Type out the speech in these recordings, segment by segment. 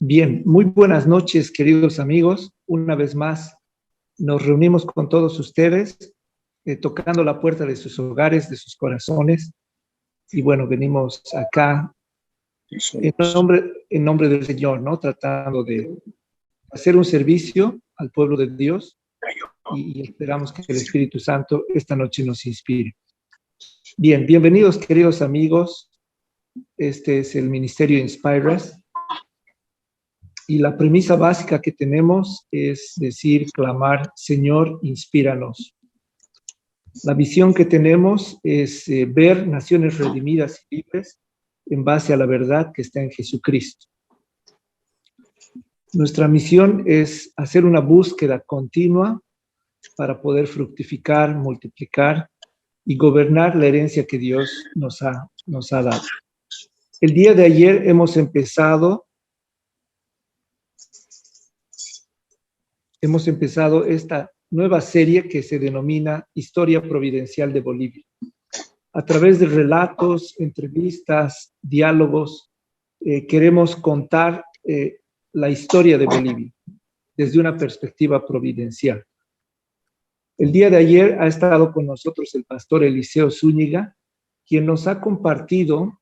Bien, muy buenas noches, queridos amigos. Una vez más nos reunimos con todos ustedes, tocando la puerta de sus hogares, de sus corazones. Y bueno, venimos acá en nombre del Señor, ¿no? Tratando de hacer un servicio al pueblo de Dios y esperamos que el Espíritu Santo esta noche nos inspire. Bien, bienvenidos, queridos amigos. Este es el Ministerio Inspire Us. Y la premisa básica que tenemos es decir, clamar, Señor, inspíranos. La visión que tenemos es ver naciones redimidas y libres en base a la verdad que está en Jesucristo. Nuestra misión es hacer una búsqueda continua para poder fructificar, multiplicar y gobernar la herencia que Dios nos ha dado. El día de ayer hemos empezado esta nueva serie que se denomina Historia Providencial de Bolivia. A través de relatos, entrevistas, diálogos, queremos contar la historia de Bolivia desde una perspectiva providencial. El día de ayer ha estado con nosotros el pastor Eliseo Zúñiga, quien nos ha compartido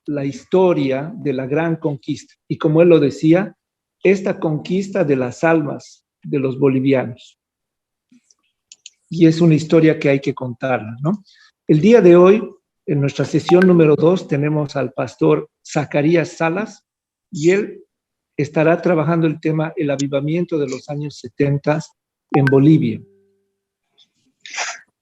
la historia de la gran conquista. Y como él lo decía, esta conquista de las almas de los bolivianos. Y es una historia que hay que contarla, ¿no? El día de hoy, en nuestra sesión número 2, tenemos al pastor Zacarías Salas y él estará trabajando el tema el avivamiento de los años 70 en Bolivia.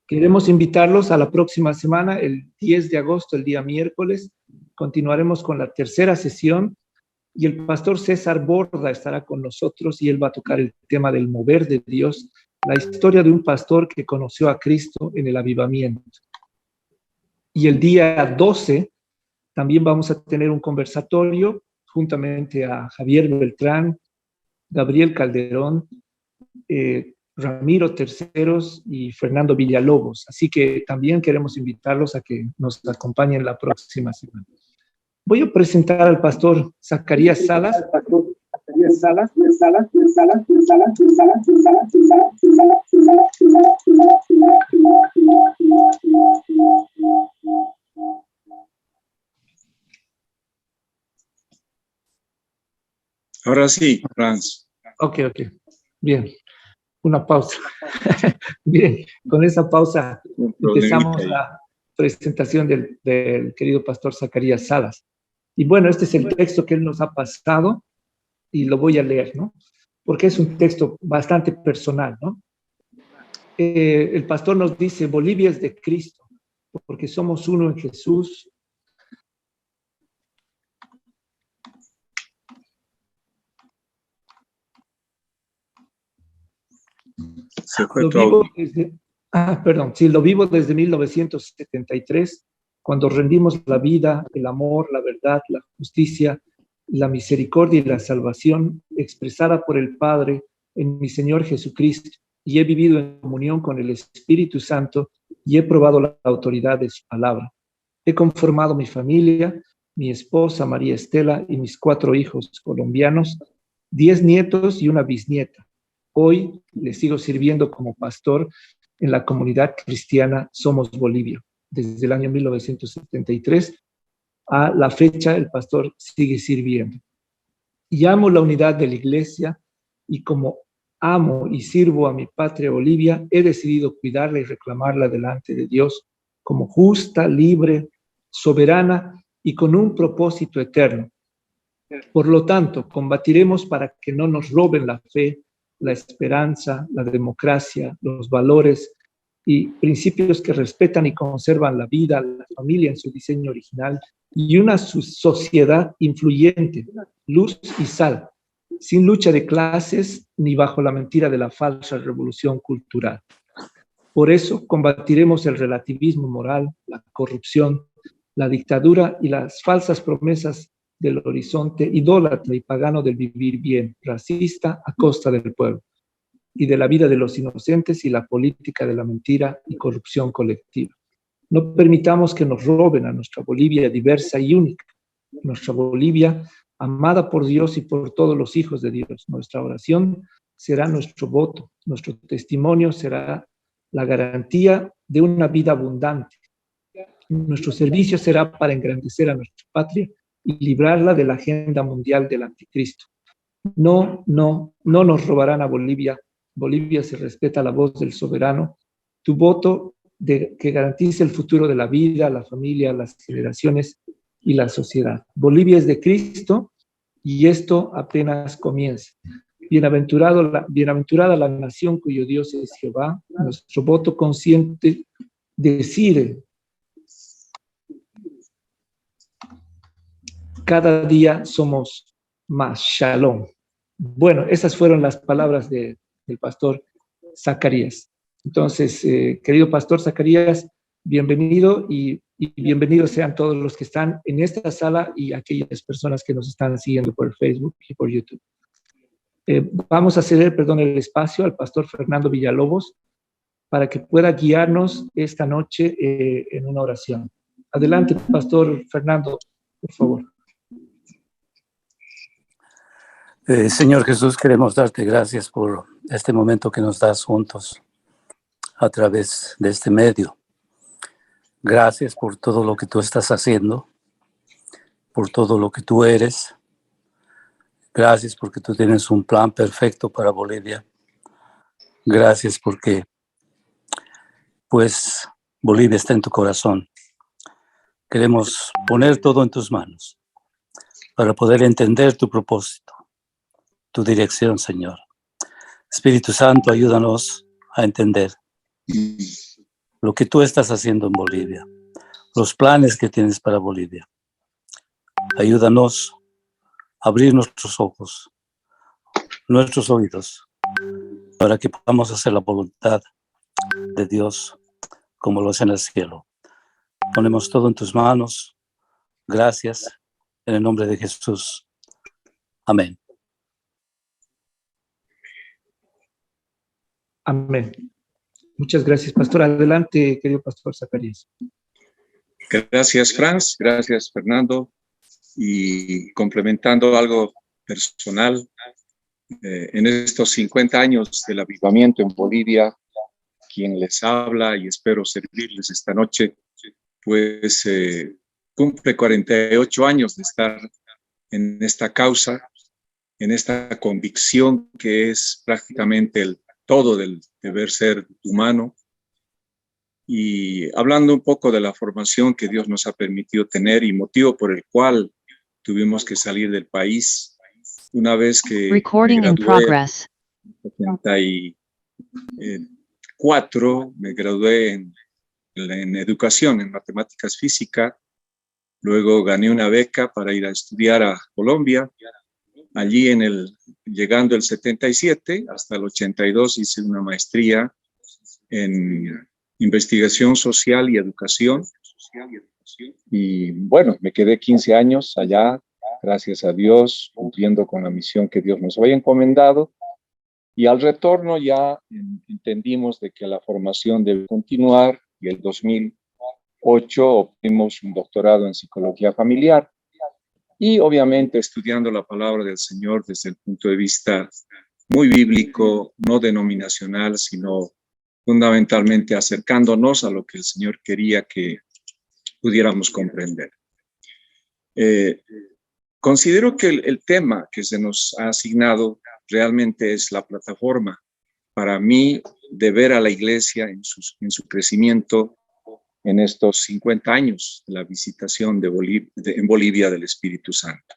Queremos invitarlos a la próxima semana, el 10 de agosto, el día miércoles. Continuaremos con la tercera sesión y el pastor César Borda estará con nosotros y él va a tocar el tema del mover de Dios, la historia de un pastor que conoció a Cristo en el avivamiento. Y el día 12 también vamos a tener un conversatorio juntamente a Javier Beltrán, Gabriel Calderón, Ramiro Terceros y Fernando Villalobos. Así que también queremos invitarlos a que nos acompañen la próxima semana. Voy a presentar al pastor Zacarías Salas. Ahora sí, Franz. Ok. Bien. Una pausa. Bien, con esa pausa empezamos la presentación del querido pastor Zacarías Salas. Y bueno, este es el texto que él nos ha pasado y lo voy a leer, ¿no? Porque es un texto bastante personal, ¿no? El pastor nos dice, Bolivia es de Cristo, porque somos uno en Jesús. Lo vivo desde 1973, cuando rendimos la vida, el amor, la verdad, la justicia, la misericordia y la salvación expresada por el Padre en mi Señor Jesucristo, y he vivido en comunión con el Espíritu Santo y he probado la autoridad de su palabra. He conformado mi familia, mi esposa María Estela y mis 4 hijos colombianos, 10 nietos y una bisnieta. Hoy le sigo sirviendo como pastor en la comunidad cristiana Somos Bolivia. Desde el año 1973 a la fecha el pastor sigue sirviendo. Y amo la unidad de la iglesia y como amo y sirvo a mi patria Bolivia, he decidido cuidarla y reclamarla delante de Dios como justa, libre, soberana y con un propósito eterno. Por lo tanto, combatiremos para que no nos roben la fe, la esperanza, la democracia, los valores y principios que respetan y conservan la vida, la familia en su diseño original y una sociedad influyente, luz y sal, sin lucha de clases ni bajo la mentira de la falsa revolución cultural. Por eso combatiremos el relativismo moral, la corrupción, la dictadura y las falsas promesas del horizonte idólatra y pagano del vivir bien, racista a costa del pueblo, y de la vida de los inocentes y la política de la mentira y corrupción colectiva. No permitamos que nos roben a nuestra Bolivia diversa y única, nuestra Bolivia amada por Dios y por todos los hijos de Dios. Nuestra oración será nuestro voto, nuestro testimonio será la garantía de una vida abundante. Nuestro servicio será para engrandecer a nuestra patria y librarla de la agenda mundial del anticristo. No nos robarán a Bolivia. Bolivia se respeta la voz del soberano. Tu voto que garantice el futuro de la vida, la familia, las generaciones y la sociedad. Bolivia es de Cristo y esto apenas comienza. Bienaventurada la nación cuyo Dios es Jehová. Nuestro voto consciente decide cada día somos más. Shalom. Bueno, esas fueron las palabras del pastor Zacarías. Entonces, querido pastor Zacarías, bienvenido y bienvenidos sean todos los que están en esta sala y aquellas personas que nos están siguiendo por Facebook y por YouTube. Vamos a ceder, el espacio al pastor Fernando Villalobos para que pueda guiarnos esta noche en una oración. Adelante, pastor Fernando, por favor. Señor Jesús, queremos darte gracias por este momento que nos das juntos a través de este medio. Gracias por todo lo que tú estás haciendo, por todo lo que tú eres. Gracias porque tú tienes un plan perfecto para Bolivia. Gracias porque, pues, Bolivia está en tu corazón. Queremos poner todo en tus manos para poder entender tu propósito, tu dirección, Señor. Espíritu Santo, ayúdanos a entender lo que tú estás haciendo en Bolivia, los planes que tienes para Bolivia. Ayúdanos a abrir nuestros ojos, nuestros oídos, para que podamos hacer la voluntad de Dios como lo es en el cielo. Ponemos todo en tus manos. Gracias. En el nombre de Jesús. Amén. Amén. Muchas gracias, pastor. Adelante, querido pastor Zacarías. Gracias, Franz. Gracias, Fernando. Y complementando algo personal, en estos 50 años del avivamiento en Bolivia, quien les habla y espero servirles esta noche, pues cumple 48 años de estar en esta causa, en esta convicción que es prácticamente el todo del deber ser humano. Y hablando un poco de la formación que Dios nos ha permitido tener y motivo por el cual tuvimos que salir del país, una vez que me gradué en 74, me gradué en educación, en matemáticas física. Luego gané una beca para ir a estudiar a Colombia. Allí llegando el 77 hasta el 82 hice una maestría en investigación social y educación. Y bueno, me quedé 15 años allá, gracias a Dios, cumpliendo con la misión que Dios nos había encomendado. Y al retorno ya entendimos de que la formación debe continuar y el 2008 obtuvimos un doctorado en psicología familiar. Y obviamente estudiando la palabra del Señor desde el punto de vista muy bíblico, no denominacional, sino fundamentalmente acercándonos a lo que el Señor quería que pudiéramos comprender. Considero que el tema que se nos ha asignado realmente es la plataforma para mí de ver a la iglesia en su crecimiento en estos 50 años de la visitación en Bolivia del Espíritu Santo.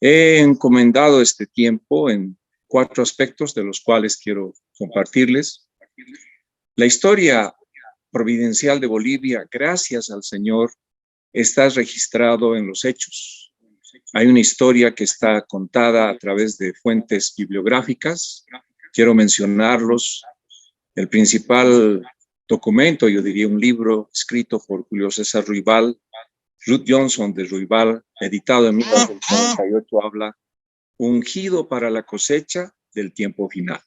He encomendado este tiempo en 4 aspectos de los cuales quiero compartirles. La historia providencial de Bolivia, gracias al Señor, está registrado en los Hechos. Hay una historia que está contada a través de fuentes bibliográficas. Quiero mencionarlos. El principal documento, yo diría un libro escrito por Julio César Ruibal, Ruth Johnson de Ruibal, editado en 1998, habla ungido para la cosecha del tiempo final.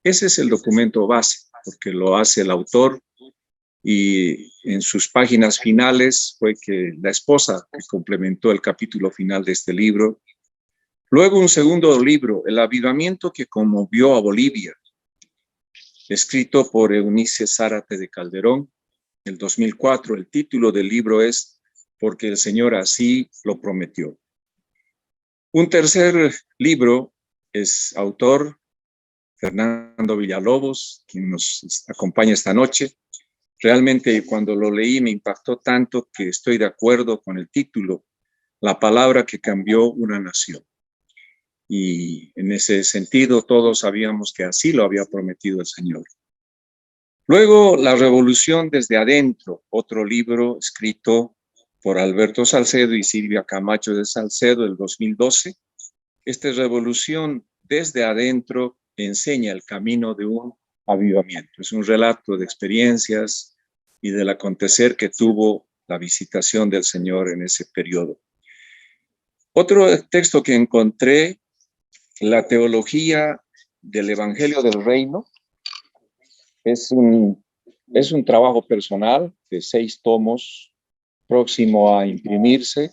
Ese es el documento base, porque lo hace el autor y en sus páginas finales fue que la esposa que complementó el capítulo final de este libro Luego un segundo libro, El avivamiento que conmovió a Bolivia, escrito por Eunice Zárate de Calderón, el 2004. El título del libro es Porque el Señor así lo prometió. Un tercer libro es autor Fernando Villalobos, quien nos acompaña esta noche. Realmente cuando lo leí me impactó tanto que estoy de acuerdo con el título, La palabra que cambió una nación. Y en ese sentido todos sabíamos que así lo había prometido el Señor. Luego, La revolución desde adentro, otro libro escrito por Alberto Salcedo y Silvia Camacho de Salcedo, el 2012. Esta revolución desde adentro enseña el camino de un avivamiento. Es un relato de experiencias y del acontecer que tuvo la visitación del Señor en ese periodo. Otro texto que encontré, La teología del Evangelio del Reino, es un trabajo personal de 6 tomos, próximo a imprimirse.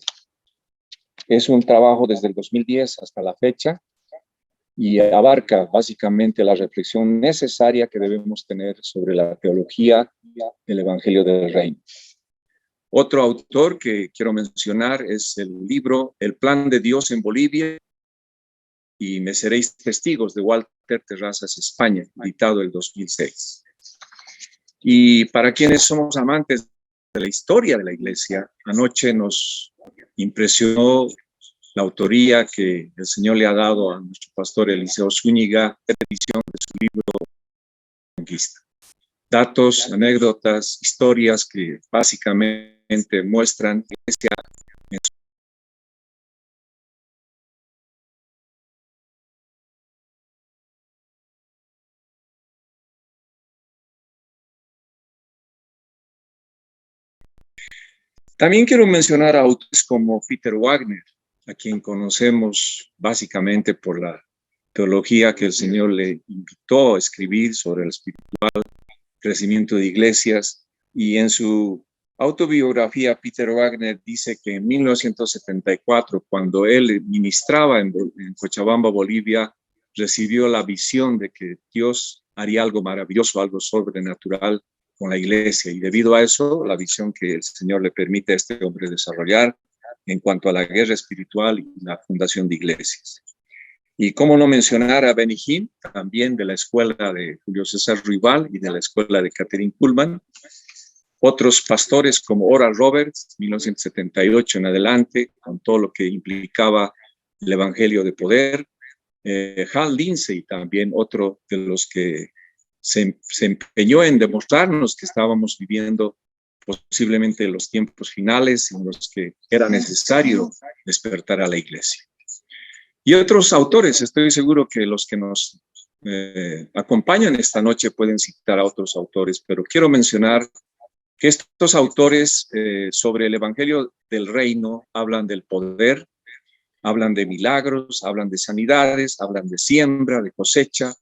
Es un trabajo desde el 2010 hasta la fecha y abarca básicamente la reflexión necesaria que debemos tener sobre la teología del Evangelio del Reino. Otro autor que quiero mencionar es el libro El plan de Dios en Bolivia y Me seréis testigos, de Walter Terrazas, España, editado el 2006. Y para quienes somos amantes de la historia de la Iglesia, anoche nos impresionó la autoría que el Señor le ha dado a nuestro pastor Eliseo Zúñiga, edición de su libro Conquista. Datos, anécdotas, historias que básicamente muestran la Iglesia en su... También quiero mencionar a autores como Peter Wagner, a quien conocemos básicamente por la teología que el Señor le invitó a escribir sobre el espiritual crecimiento de iglesias, y en su autobiografía Peter Wagner dice que en 1974, cuando él ministraba en Cochabamba, Bolivia, recibió la visión de que Dios haría algo maravilloso, algo sobrenatural con la iglesia, y debido a eso, la visión que el Señor le permite a este hombre desarrollar en cuanto a la guerra espiritual y la fundación de iglesias. Y cómo no mencionar a Benny Hinn, también de la escuela de Julio César Ruibal y de la escuela de Catherine Kuhlman. Otros pastores como Oral Roberts, 1978 en adelante, con todo lo que implicaba el Evangelio de Poder. Hal Lindsey, también otro de los que se empeñó en demostrarnos que estábamos viviendo posiblemente los tiempos finales en los que era necesario despertar a la iglesia. Y otros autores, estoy seguro que los que nos acompañan esta noche pueden citar a otros autores, pero quiero mencionar que estos autores sobre el Evangelio del Reino hablan del poder, hablan de milagros, hablan de sanidades, hablan de siembra, de cosecha,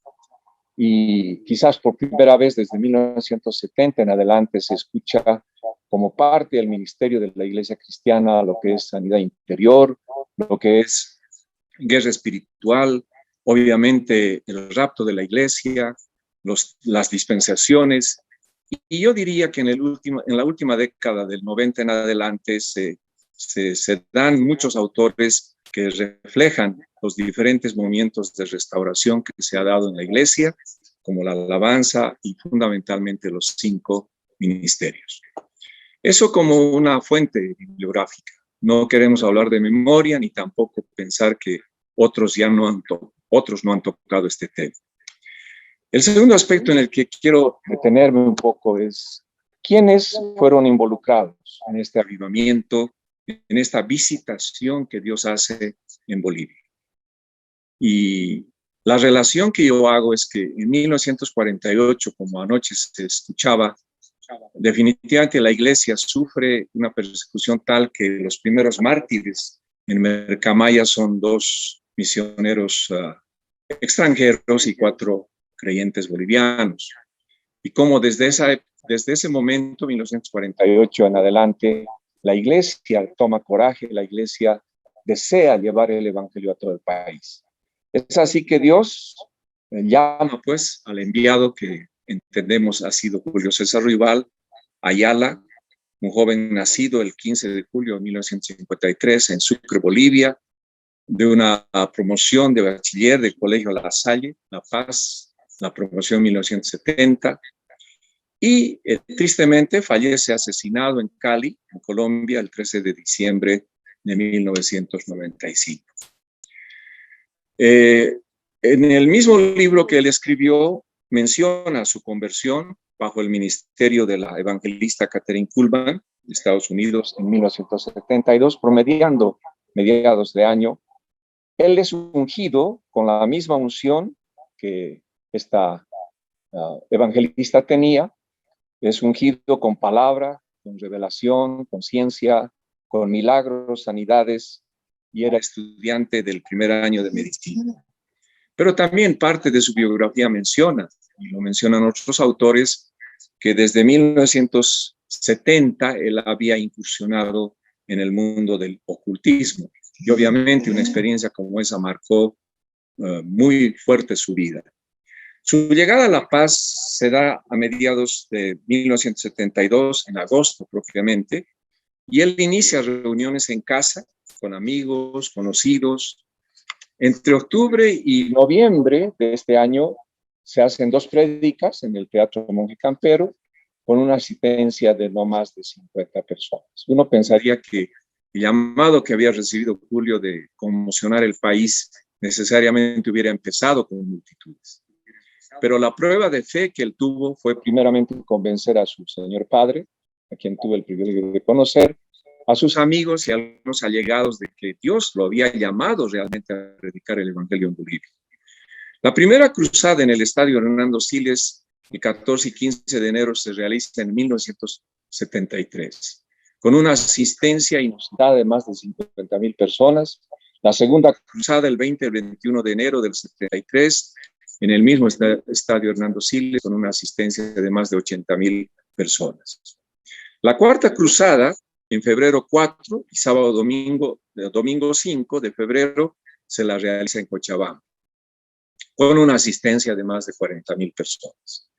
y quizás por primera vez desde 1970 en adelante se escucha como parte del ministerio de la Iglesia Cristiana lo que es sanidad interior, lo que es guerra espiritual, obviamente el rapto de la iglesia, las dispensaciones. Y yo diría que en la última década del 90 en adelante se dan muchos autores que reflejan los diferentes movimientos de restauración que se ha dado en la iglesia, como la alabanza y fundamentalmente los 5 ministerios. Eso como una fuente bibliográfica. No queremos hablar de memoria ni tampoco pensar que otros no han tocado este tema. El segundo aspecto en el que quiero detenerme un poco es quiénes fueron involucrados en este avivamiento, en esta visitación que Dios hace en Bolivia. Y la relación que yo hago es que en 1948, como anoche se escuchaba, definitivamente la iglesia sufre una persecución tal que los primeros mártires en Mercamaya son 2 misioneros extranjeros y 4 creyentes bolivianos. Y como desde ese momento, 1948 en adelante, la iglesia toma coraje, la iglesia desea llevar el evangelio a todo el país. Es así que Dios llama pues al enviado que entendemos ha sido Julio César Ruibal Ayala, un joven nacido el 15 de julio de 1953 en Sucre, Bolivia, de una promoción de bachiller del Colegio La Salle, La Paz, la promoción 1970, y tristemente fallece asesinado en Cali, en Colombia, el 13 de diciembre de 1995. En el mismo libro que él escribió, menciona su conversión bajo el ministerio de la evangelista Catherine Kuhlman de Estados Unidos en 1972, promediando mediados de año. Él es ungido con la misma unción que esta evangelista tenía. Es ungido con palabra, con revelación, con ciencia, con milagros, sanidades, y era estudiante del primer año de medicina. Pero también parte de su biografía menciona, y lo mencionan otros autores, que desde 1970 él había incursionado en el mundo del ocultismo. Y obviamente una experiencia como esa marcó muy fuerte su vida. Su llegada a La Paz se da a mediados de 1972, en agosto propiamente, y él inicia reuniones en casa con amigos, conocidos. Entre octubre y noviembre de este año se hacen 2 prédicas en el Teatro Monje Campero con una asistencia de no más de 50 personas. Uno pensaría que el llamado que había recibido Julio de conmocionar el país necesariamente hubiera empezado con multitudes. Pero la prueba de fe que él tuvo fue primeramente convencer a su señor padre, a quien tuve el privilegio de conocer, a sus amigos y a los allegados de que Dios lo había llamado realmente a predicar el evangelio en Bolivia. La primera cruzada en el estadio Hernando Siles, el 14 y 15 de enero, se realiza en 1973, con una asistencia inusitada de más de 50,000 personas. La segunda cruzada el 20 y 21 de enero del 73, en el mismo estadio Hernando Siles, con una asistencia de más de 80,000 personas. La cuarta cruzada, en febrero 4 y sábado domingo 5 de febrero, se la realiza en Cochabamba, con una asistencia de más de 40,000 personas.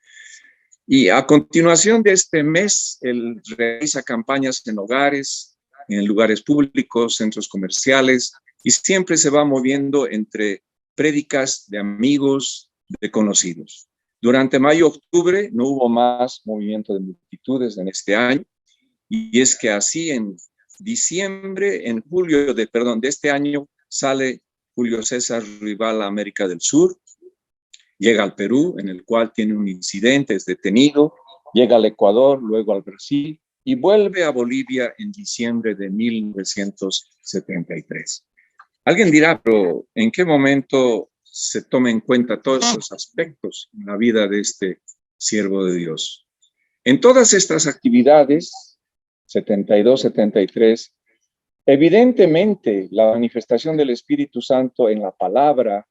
Y a continuación de este mes, él realiza campañas en hogares, en lugares públicos, centros comerciales, y siempre se va moviendo entre prédicas de amigos, de conocidos. Durante mayo-octubre no hubo más movimiento de multitudes en este año, y es que así en julio de este año sale Julio César Ruibal a América del Sur, llega al Perú, en el cual tiene un incidente, es detenido, llega al Ecuador, luego al Brasil y vuelve a Bolivia en diciembre de 1973. Alguien dirá, pero ¿en qué momento se toma en cuenta todos esos aspectos en la vida de este siervo de Dios? En todas estas actividades, 72, 73, evidentemente la manifestación del Espíritu Santo en la palabra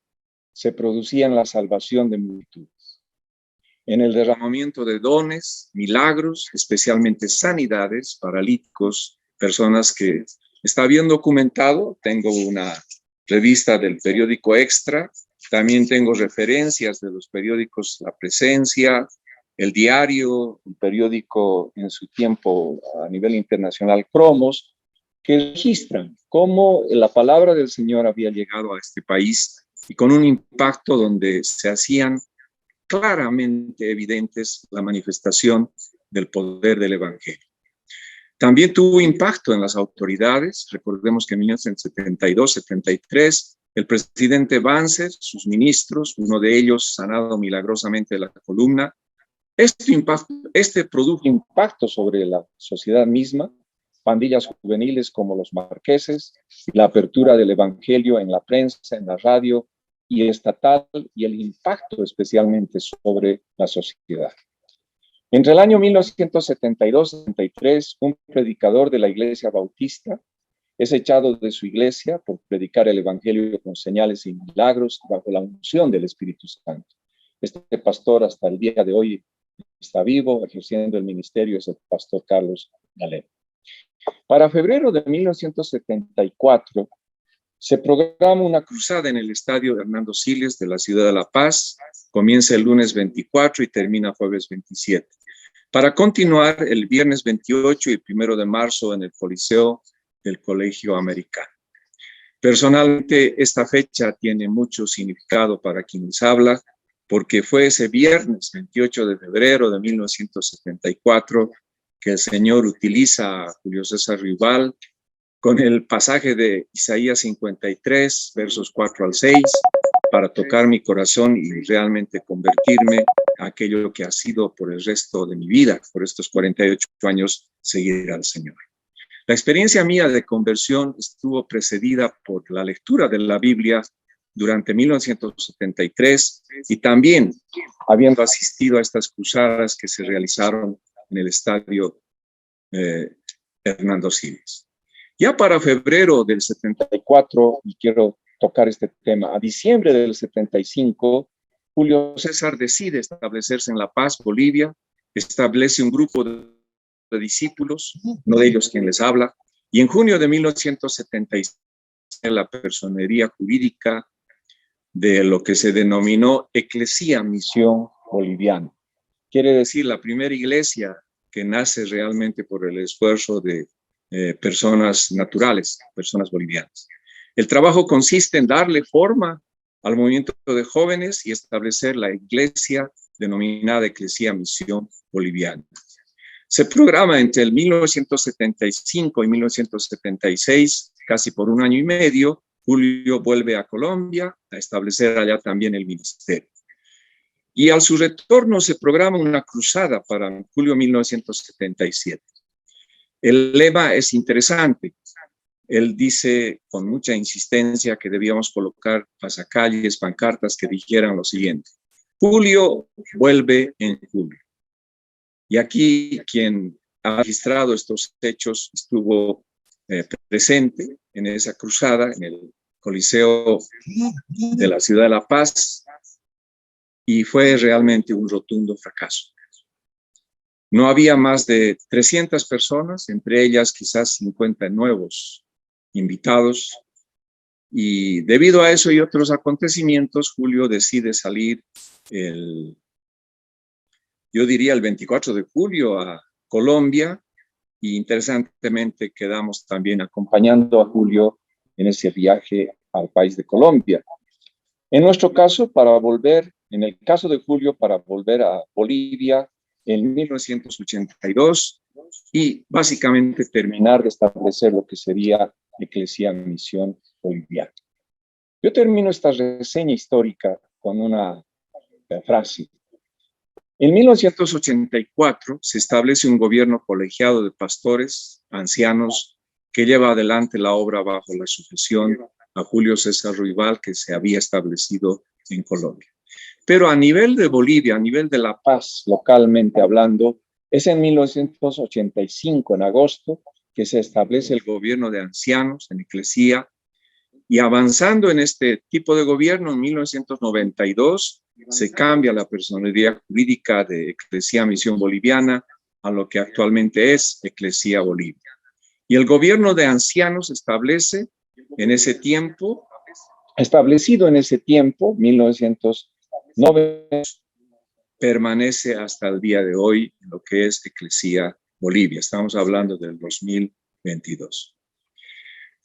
se producía en la salvación de multitudes, en el derramamiento de dones, milagros, especialmente sanidades, paralíticos, personas que está bien documentado. Tengo una revista del periódico Extra, también tengo referencias de los periódicos La Presencia, El Diario, un periódico en su tiempo a nivel internacional, Cromos, que registran cómo la palabra del Señor había llegado a este país y con un impacto donde se hacían claramente evidentes la manifestación del poder del Evangelio. También tuvo impacto en las autoridades. Recordemos que en 1972-73, el presidente Banzer, sus ministros, uno de ellos sanado milagrosamente de la columna, este produjo impacto sobre la sociedad misma, pandillas juveniles como los marqueses, la apertura del Evangelio en la prensa, en la radio y estatal, y el impacto especialmente sobre la sociedad. Entre el año 1972-73, un predicador de la Iglesia Bautista es echado de su iglesia por predicar el Evangelio con señales y milagros bajo la unción del Espíritu Santo. Este pastor hasta el día de hoy está vivo, ejerciendo el ministerio, es el pastor Carlos Galeno. Para febrero de 1974, Se programa una cruzada en el estadio Hernando Siles de la ciudad de La Paz. Comienza el lunes 24 y termina jueves 27. Para continuar el viernes 28 y 1 de marzo en el Coliseo del Colegio Americano. Personalmente, esta fecha tiene mucho significado para quien les habla, porque fue ese viernes 28 de febrero de 1974 que el Señor utiliza a Julio César Ruibal con el pasaje de Isaías 53, versos 4 al 6, para tocar mi corazón y realmente convertirme a aquello que ha sido por el resto de mi vida, por estos 48 años, seguir al Señor. La experiencia mía de conversión estuvo precedida por la lectura de la Biblia durante 1973 y también habiendo asistido a estas cruzadas que se realizaron en el estadio Hernando Siles. Ya para febrero del 74, y quiero tocar este tema, a diciembre del 75, Julio César decide establecerse en La Paz, Bolivia, establece un grupo de discípulos, uno de ellos quien les habla, y en junio de 1976 la personería jurídica de lo que se denominó Eclesia Misión Boliviana. Quiere decir la primera iglesia que nace realmente por el esfuerzo de personas naturales, personas bolivianas. El trabajo consiste en darle forma al movimiento de jóvenes y establecer la iglesia denominada Eclesia Misión Boliviana. Se programa entre el 1975 y 1976, casi por un año y medio. Julio vuelve a Colombia a establecer allá también el ministerio. Y a su retorno se programa una cruzada para julio 1977. El lema es interesante. Él dice con mucha insistencia que debíamos colocar pasacalles, pancartas que dijeran lo siguiente: Julio vuelve en julio. Y aquí quien ha registrado estos hechos estuvo presente en esa cruzada, en el Coliseo de la ciudad de La Paz, y fue realmente un rotundo fracaso. No había más de 300 personas, entre ellas quizás 50 nuevos invitados, y debido a eso y otros acontecimientos, Julio decide salir yo diría el 24 de julio a Colombia, y interesantemente quedamos también acompañando a Julio en ese viaje al país de Colombia. En nuestro caso, en el caso de Julio, para volver a Bolivia en 1982 y básicamente terminar de establecer lo que sería Eclesia Misión Boliviana. Yo termino esta reseña histórica con una frase. En 1984 se establece un gobierno colegiado de pastores, ancianos, que lleva adelante la obra bajo la sucesión a Julio César Ruibal, que se había establecido en Colombia. Pero a nivel de Bolivia, a nivel de La Paz, localmente hablando, es en 1985, en agosto, que se establece el gobierno de ancianos en Eclesia, y avanzando en este tipo de gobierno, en 1992 se cambia la personería jurídica de Eclesia Misión Boliviana a lo que actualmente es Eclesia Bolivia. Y el gobierno de ancianos establecido en ese tiempo, 1990, permanece hasta el día de hoy en lo que es Eclesia Bolivia. Estamos hablando del 2022.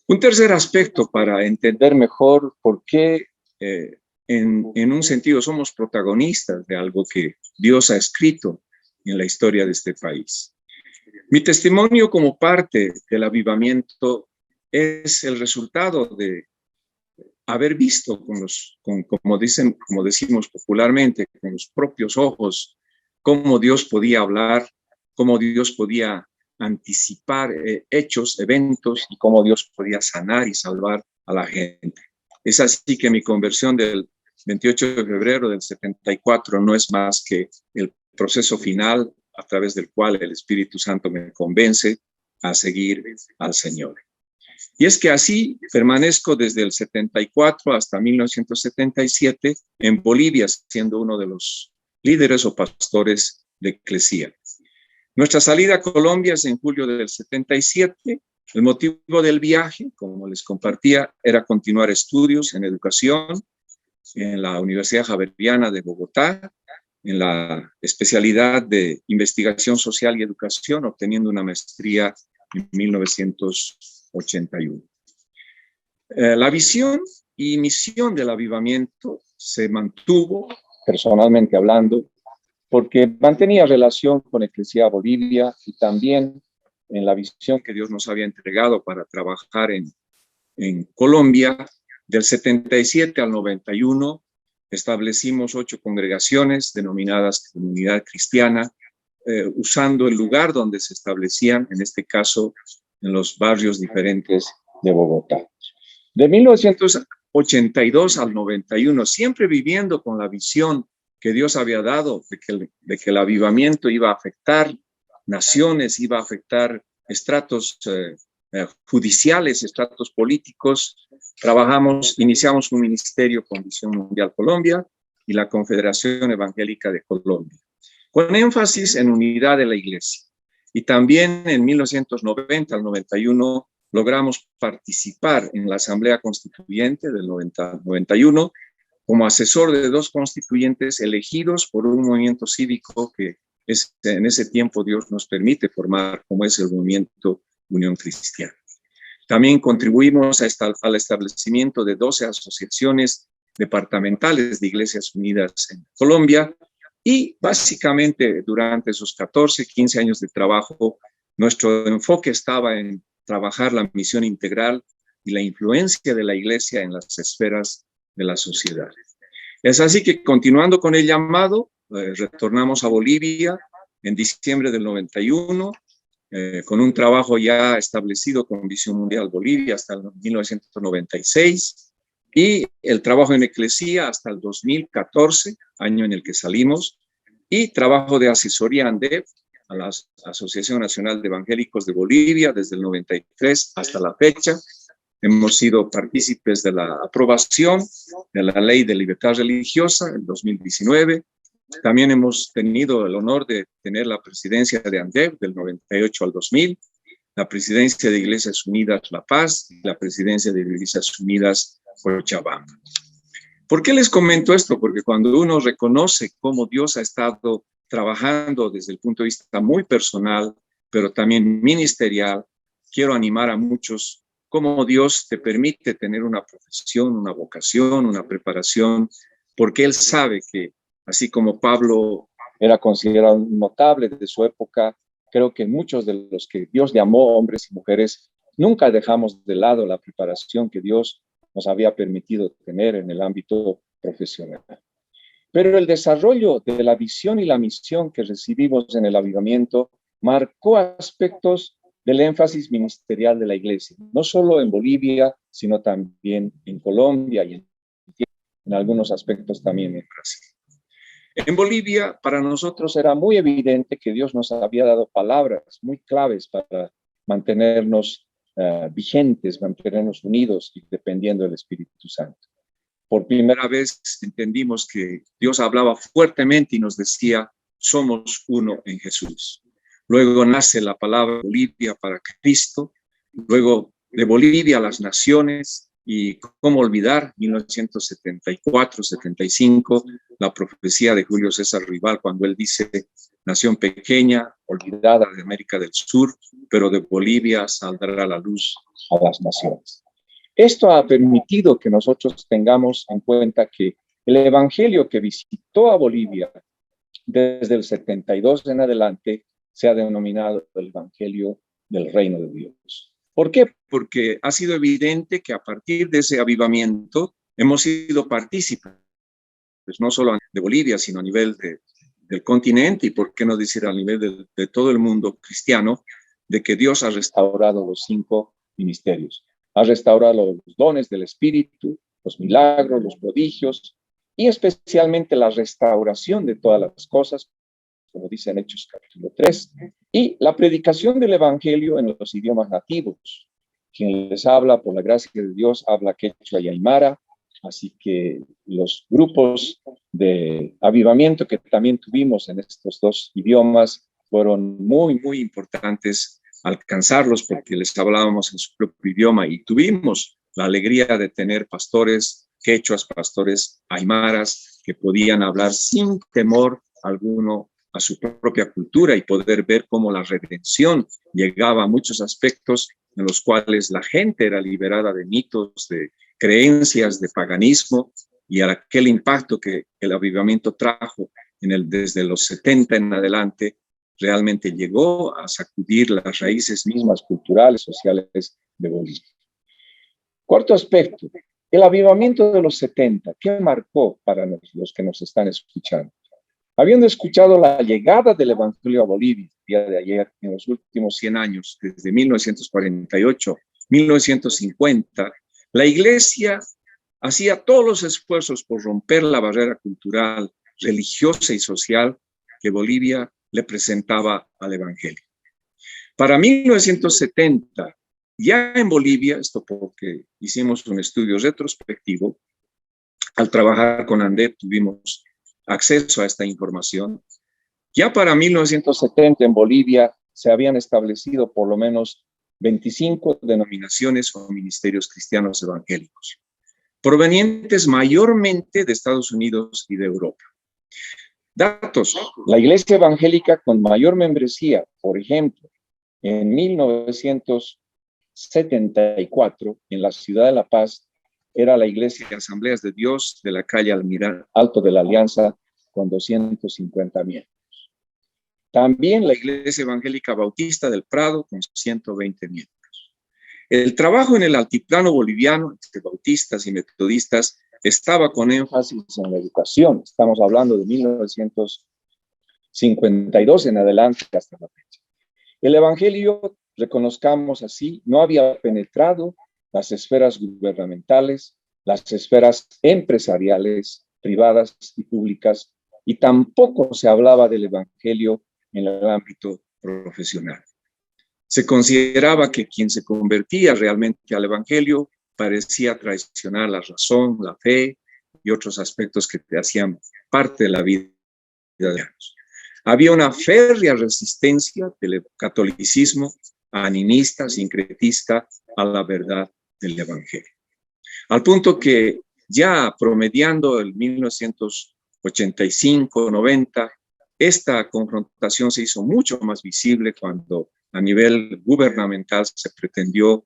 Un tercer aspecto para entender mejor por qué en un sentido somos protagonistas de algo que Dios ha escrito en la historia de este país. Mi testimonio como parte del avivamiento es el resultado de haber visto como decimos popularmente, con los propios ojos, cómo Dios podía hablar, cómo Dios podía anticipar hechos, eventos, y cómo Dios podía sanar y salvar a la gente. Es así que mi conversión del 28 de febrero del 74 no es más que el proceso final a través del cual el Espíritu Santo me convence a seguir al Señor. Y es que así permanezco desde el 74 hasta 1977 en Bolivia, siendo uno de los líderes o pastores de Eclesia. Nuestra salida a Colombia es en julio del 77 El motivo del viaje, como les compartía, era continuar estudios en educación en la Universidad Javeriana de Bogotá, en la especialidad de investigación social y educación, obteniendo una maestría en 1981. La visión y misión del avivamiento se mantuvo, personalmente hablando, porque mantenía relación con Eclesia Bolivia y también en la visión que Dios nos había entregado para trabajar en Colombia. Del 77 al 91 establecimos 8 congregaciones denominadas Comunidad Cristiana, usando el lugar donde se establecían, en este caso, en los barrios diferentes de Bogotá. De 1982 al 91, siempre viviendo con la visión que Dios había dado de que el avivamiento iba a afectar naciones, iba a afectar estratos judiciales, estratos políticos. Iniciamos un ministerio con Visión Mundial Colombia y la Confederación Evangélica de Colombia, con énfasis en unidad de la iglesia. Y también en 1990 al 91 logramos participar en la Asamblea Constituyente del 91 como asesor de 2 constituyentes elegidos por un movimiento cívico que en ese tiempo Dios nos permite formar, como es el movimiento Unión Cristiana. También contribuimos al establecimiento de 12 asociaciones departamentales de Iglesias Unidas en Colombia, y básicamente durante esos 14, 15 años de trabajo, nuestro enfoque estaba en trabajar la misión integral y la influencia de la iglesia en las esferas de la sociedad. Es así que, continuando con el llamado, retornamos a Bolivia en diciembre del 91, con un trabajo ya establecido con Visión Mundial Bolivia hasta el 1996, y el trabajo en Eclesia hasta el 2014, año en el que salimos, y trabajo de asesoría ANDEV a la Asociación Nacional de Evangélicos de Bolivia desde el 93 hasta la fecha. Hemos sido partícipes de la aprobación de la Ley de Libertad Religiosa en 2019. También hemos tenido el honor de tener la presidencia de ANDEV del 98 al 2000, la presidencia de Iglesias Unidas La Paz y la presidencia de Iglesias Unidas Cochabamba. ¿Por qué les comento esto? Porque cuando uno reconoce cómo Dios ha estado trabajando desde el punto de vista muy personal, pero también ministerial, quiero animar a muchos cómo Dios te permite tener una profesión, una vocación, una preparación, porque Él sabe que, así como Pablo era considerado un notable de su época, creo que muchos de los que Dios llamó, hombres y mujeres, nunca dejamos de lado la preparación que Dios nos había permitido tener en el ámbito profesional. Pero el desarrollo de la visión y la misión que recibimos en el avivamiento marcó aspectos del énfasis ministerial de la iglesia, no solo en Bolivia, sino también en Colombia y en algunos aspectos también en Brasil. En Bolivia, para nosotros era muy evidente que Dios nos había dado palabras muy claves para mantenernos vigentes, mantenernos unidos y dependiendo del Espíritu Santo. Por primera vez entendimos que Dios hablaba fuertemente y nos decía, somos uno en Jesús. Luego nace la palabra Bolivia para Cristo, luego de Bolivia a las naciones, y cómo olvidar 1974-75, la profecía de Julio César Rival, cuando él dice, nación pequeña, olvidada de América del Sur, pero de Bolivia saldrá la luz a las naciones. Esto ha permitido que nosotros tengamos en cuenta que el evangelio que visitó a Bolivia desde el 72 en adelante se ha denominado el evangelio del reino de Dios. ¿Por qué? Porque ha sido evidente que a partir de ese avivamiento hemos sido partícipes, no solo de Bolivia, sino a nivel del continente y, por qué no decir, a nivel de todo el mundo cristiano, de que Dios ha restaurado los 5 ministerios. Ha restaurado los dones del Espíritu, los milagros, los prodigios y especialmente la restauración de todas las cosas, como dice en Hechos capítulo 3, y la predicación del evangelio en los idiomas nativos. Quien les habla, por la gracia de Dios, habla quechua y aymara, así que los grupos de avivamiento que también tuvimos en estos 2 idiomas fueron muy, muy importantes alcanzarlos porque les hablábamos en su propio idioma y tuvimos la alegría de tener pastores quechuas, pastores aymaras que podían hablar sin temor alguno a su propia cultura y poder ver cómo la redención llegaba a muchos aspectos en los cuales la gente era liberada de mitos, de creencias, de paganismo, y aquel impacto que el avivamiento trajo desde los 70 en adelante realmente llegó a sacudir las raíces mismas culturales, sociales de Bolivia. Cuarto aspecto, el avivamiento de los 70, ¿qué marcó para los que nos están escuchando? Habiendo escuchado la llegada del Evangelio a Bolivia el día de ayer, en los últimos 100 años, desde 1948, 1950, la Iglesia hacía todos los esfuerzos por romper la barrera cultural, religiosa y social que Bolivia le presentaba al Evangelio. Para 1970, ya en Bolivia, esto porque hicimos un estudio retrospectivo, al trabajar con ANDEP tuvimos acceso a esta información. Ya para 1970 en Bolivia se habían establecido por lo menos 25 denominaciones o ministerios cristianos evangélicos, provenientes mayormente de Estados Unidos y de Europa. Datos, la iglesia evangélica con mayor membresía, por ejemplo, en 1974, en la ciudad de La Paz, era la iglesia de Asambleas de Dios de la calle Alto de la Alianza, con 250 miembros. También la iglesia evangélica bautista del Prado, con 120 miembros. El trabajo en el altiplano boliviano, entre bautistas y metodistas, estaba con énfasis en la educación. Estamos hablando de 1952 en adelante hasta la fecha. El evangelio, reconozcamos así, no había penetrado las esferas gubernamentales, las esferas empresariales, privadas y públicas, y tampoco se hablaba del evangelio en el ámbito profesional. Se consideraba que quien se convertía realmente al evangelio parecía traicionar la razón, la fe y otros aspectos que hacían parte de la vida de ellos. Había una férrea resistencia del catolicismo animista, sincretista, a la verdad del evangelio. Al punto que ya promediando el 1985-90, esta confrontación se hizo mucho más visible cuando a nivel gubernamental se pretendió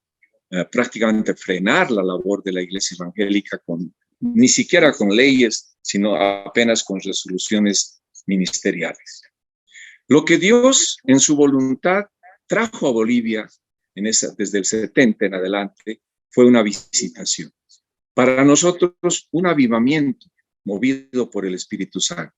prácticamente frenar la labor de la iglesia evangélica ni siquiera con leyes, sino apenas con resoluciones ministeriales. Lo que Dios en su voluntad trajo a Bolivia desde el 70 en adelante fue una visitación. Para nosotros, un avivamiento movido por el Espíritu Santo.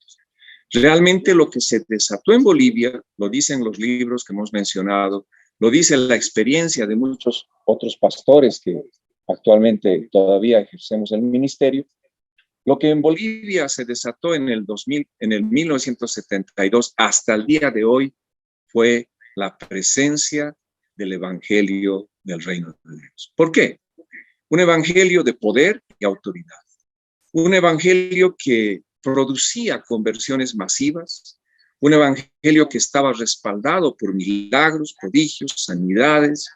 Realmente lo que se desató en Bolivia, lo dicen los libros que hemos mencionado, lo dice la experiencia de muchos otros pastores que actualmente todavía ejercemos el ministerio. Lo que en Bolivia se desató en el 1972 hasta el día de hoy fue la presencia del evangelio del reino de Dios. ¿Por qué? Un evangelio de poder y autoridad. Un evangelio que producía conversiones masivas. Un evangelio que estaba respaldado por milagros, prodigios, sanidades.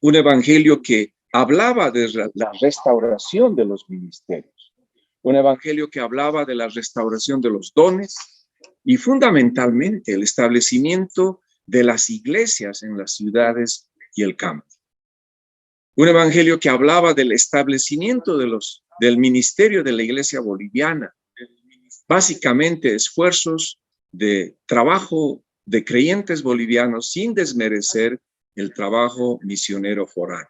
Un evangelio que hablaba de la restauración de los ministerios. Un evangelio que hablaba de la restauración de los dones y fundamentalmente el establecimiento de las iglesias en las ciudades y el campo. Un evangelio que hablaba del establecimiento del ministerio de la iglesia boliviana. Básicamente esfuerzos de trabajo de creyentes bolivianos sin desmerecer el trabajo misionero foráneo.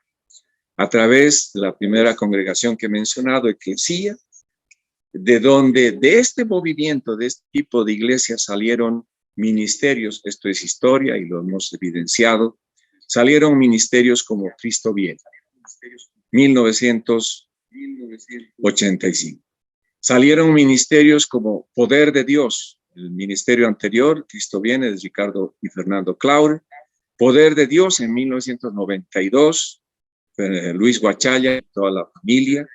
A través de la primera congregación que he mencionado, Eclesia, de donde de este movimiento, de este tipo de iglesias salieron ministerios, esto es historia y lo hemos evidenciado, salieron ministerios como Cristo Viene, 1985. Salieron ministerios como Poder de Dios, el ministerio anterior, Cristo Viene, de Ricardo y Fernando Claure, Poder de Dios en 1992, Luis Guachalla y toda la familia,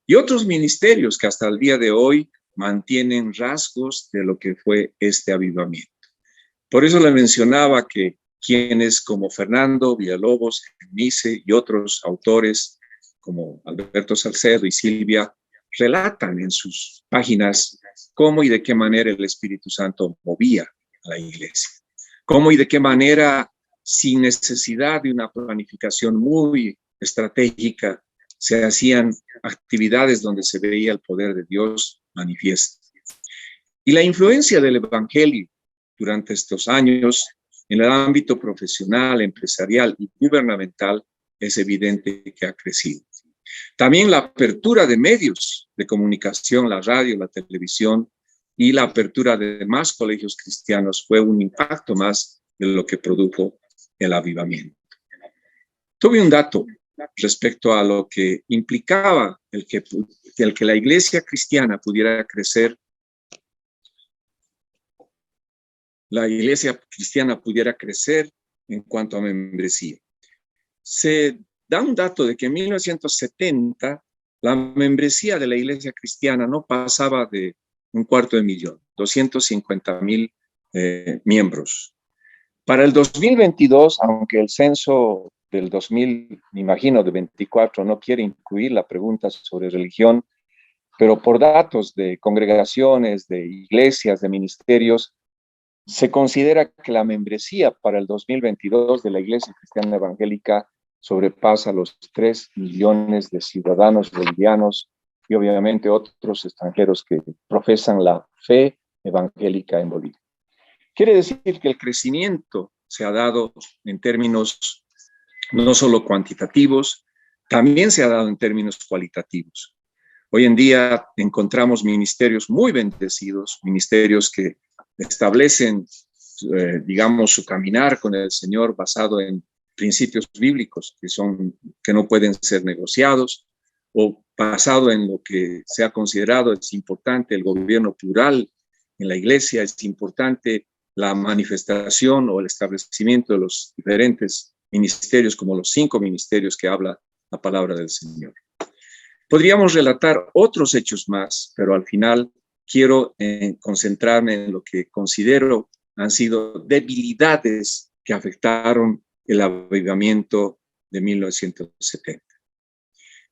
y otros ministerios que hasta el día de hoy mantienen rasgos de lo que fue este avivamiento. Por eso le mencionaba que quienes como Fernando Villalobos, Nice y otros autores como Alberto Salcedo y Silvia relatan en sus páginas cómo y de qué manera el Espíritu Santo movía a la iglesia, cómo y de qué manera, sin necesidad de una planificación muy estratégica, se hacían actividades donde se veía el poder de Dios manifiesto. Y la influencia del Evangelio durante estos años en el ámbito profesional, empresarial y gubernamental es evidente que ha crecido. También la apertura de medios de comunicación, la radio, la televisión y la apertura de más colegios cristianos fue un impacto más de lo que produjo el avivamiento. Tuve un dato respecto a lo que implicaba el que la iglesia cristiana pudiera crecer, la iglesia cristiana pudiera crecer en cuanto a membresía. Se da un dato de que en 1970 la membresía de la iglesia cristiana no pasaba de 250,000, 250,000 miembros. Para el 2022, aunque el censo del 2000, me imagino, de 24, no quiere incluir la pregunta sobre religión, pero por datos de congregaciones, de iglesias, de ministerios, se considera que la membresía para el 2022 de la Iglesia Cristiana Evangélica sobrepasa los 3 millones de ciudadanos bolivianos y obviamente otros extranjeros que profesan la fe evangélica en Bolivia. Quiere decir que el crecimiento se ha dado en términos no solo cuantitativos, también se ha dado en términos cualitativos. Hoy en día encontramos ministerios muy bendecidos, ministerios que establecen, digamos, su caminar con el Señor basado en principios bíblicos que no pueden ser negociados, o basado en lo que se ha considerado es importante el gobierno plural en la iglesia, es importante la manifestación o el establecimiento de los diferentes ministerios, como los 5 ministerios que habla la palabra del Señor. Podríamos relatar otros hechos más, pero al final quiero concentrarme en lo que considero han sido debilidades que afectaron el avivamiento de 1970.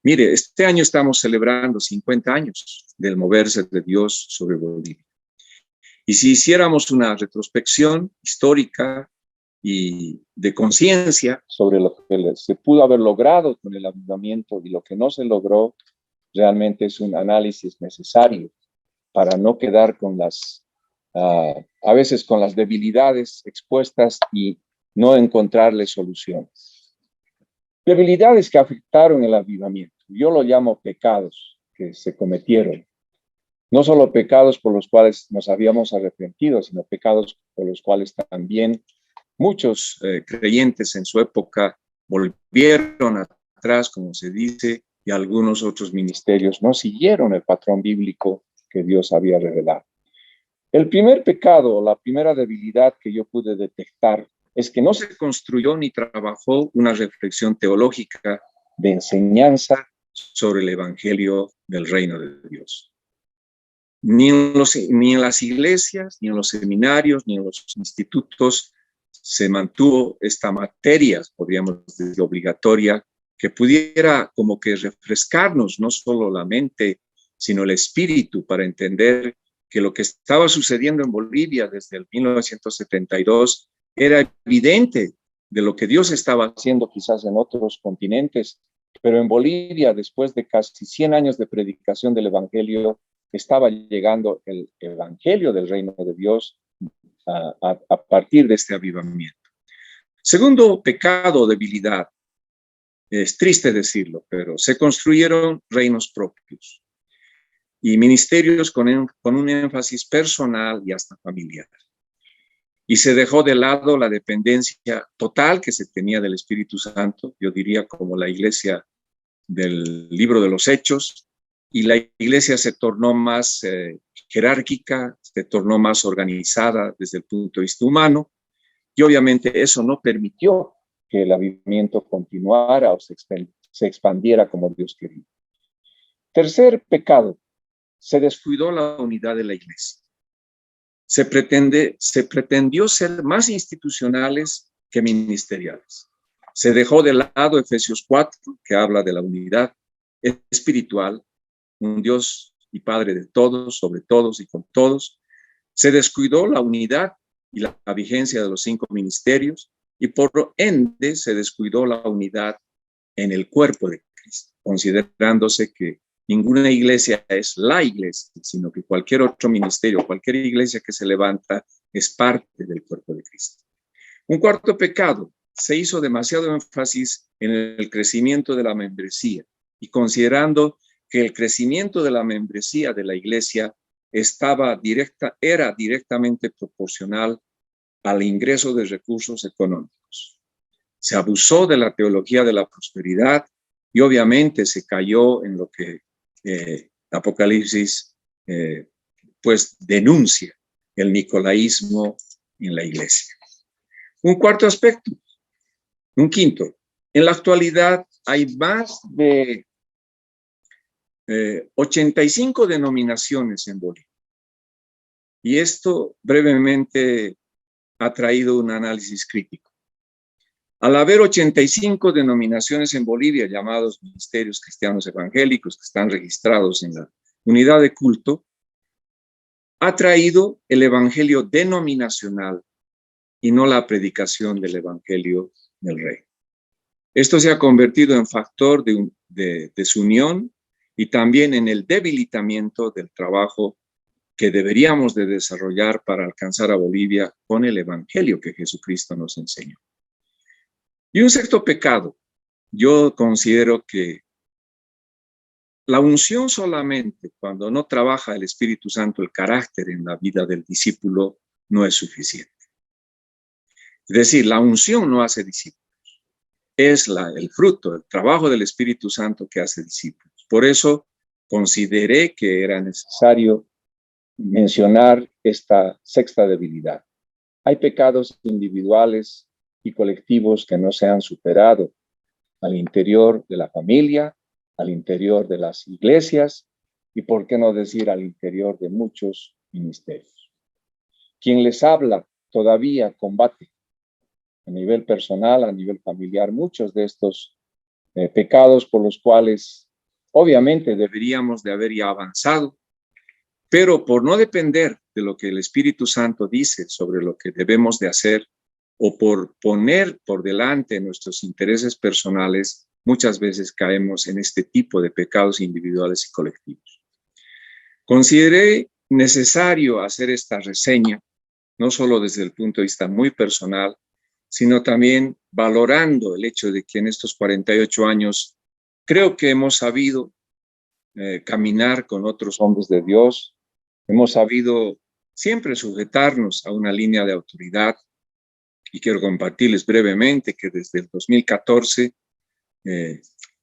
Mire, este año estamos celebrando 50 años del moverse de Dios sobre Bolivia. Y si hiciéramos una retrospección histórica y de conciencia sobre lo que se pudo haber logrado con el avivamiento y lo que no se logró, realmente es un análisis necesario para no quedar con a veces con las debilidades expuestas y no encontrarle soluciones. Debilidades que afectaron el avivamiento. Yo lo llamo pecados que se cometieron. No solo pecados por los cuales nos habíamos arrepentido, sino pecados por los cuales también muchos creyentes en su época volvieron atrás, como se dice, y algunos otros ministerios no siguieron el patrón bíblico que Dios había revelado. El primer pecado, la primera debilidad que yo pude detectar es que no se construyó ni trabajó una reflexión teológica de enseñanza sobre el evangelio del reino de Dios. Ni en las iglesias, ni en los seminarios, ni en los institutos se mantuvo esta materia, podríamos decir, obligatoria, que pudiera como que refrescarnos no solo la mente, sino el espíritu para entender que lo que estaba sucediendo en Bolivia desde el 1972 era evidente de lo que Dios estaba haciendo quizás en otros continentes, pero en Bolivia, después de casi 100 años de predicación del evangelio, estaba llegando el evangelio del reino de Dios a partir de este avivamiento. Segundo pecado o debilidad, es triste decirlo, pero se construyeron reinos propios y ministerios con un énfasis personal y hasta familiar. Y se dejó de lado la dependencia total que se tenía del Espíritu Santo, yo diría como la iglesia del libro de los Hechos, y la iglesia se tornó más jerárquica, se tornó más organizada desde el punto de vista humano, y obviamente eso no permitió que el avivamiento continuara o se expandiera como Dios quería. Tercer pecado, se descuidó la unidad de la iglesia. Se pretendió ser más institucionales que ministeriales. Se dejó de lado Efesios 4, que habla de la unidad espiritual, un Dios y Padre de todos, sobre todos y con todos. Se descuidó la unidad y la vigencia de los 5 ministerios, y por ende se descuidó la unidad en el cuerpo de Cristo, considerándose que ninguna iglesia es la iglesia, sino que cualquier otro ministerio, cualquier iglesia que se levanta es parte del cuerpo de Cristo. Un cuarto pecado: se hizo demasiado énfasis en el crecimiento de la membresía, y considerando que el crecimiento de la membresía de la iglesia era directamente proporcional al ingreso de recursos económicos. Se abusó de la teología de la prosperidad y obviamente se cayó en lo que Apocalipsis pues denuncia, el nicolaísmo en la iglesia. Un cuarto aspecto, un quinto: en la actualidad hay más de 85 denominaciones en Bolivia. Y esto brevemente ha traído un análisis crítico. Al haber 85 denominaciones en Bolivia, llamados ministerios cristianos evangélicos, que están registrados en la unidad de culto, ha traído el evangelio denominacional y no la predicación del evangelio del rey. Esto se ha convertido en factor de desunión y también en el debilitamiento del trabajo que deberíamos de desarrollar para alcanzar a Bolivia con el evangelio que Jesucristo nos enseñó. Y un sexto pecado: yo considero que la unción solamente, cuando no trabaja el Espíritu Santo el carácter en la vida del discípulo, no es suficiente. Es decir, la unción no hace discípulos. Es el fruto, el trabajo del Espíritu Santo que hace discípulos. Por eso consideré que era necesario mencionar esta sexta debilidad. Hay pecados individuales y colectivos que no se han superado al interior de la familia, al interior de las iglesias y, por qué no decir, al interior de muchos ministerios. Quien les habla todavía combate a nivel personal, a nivel familiar, muchos de estos pecados por los cuales obviamente deberíamos de haber ya avanzado, pero por no depender de lo que el Espíritu Santo dice sobre lo que debemos de hacer, o por poner por delante nuestros intereses personales, muchas veces caemos en este tipo de pecados individuales y colectivos. Consideré necesario hacer esta reseña, no solo desde el punto de vista muy personal, sino también valorando el hecho de que en estos 48 años creo que hemos sabido caminar con otros hombres de Dios, hemos sabido siempre sujetarnos a una línea de autoridad, y quiero compartirles brevemente que desde el 2014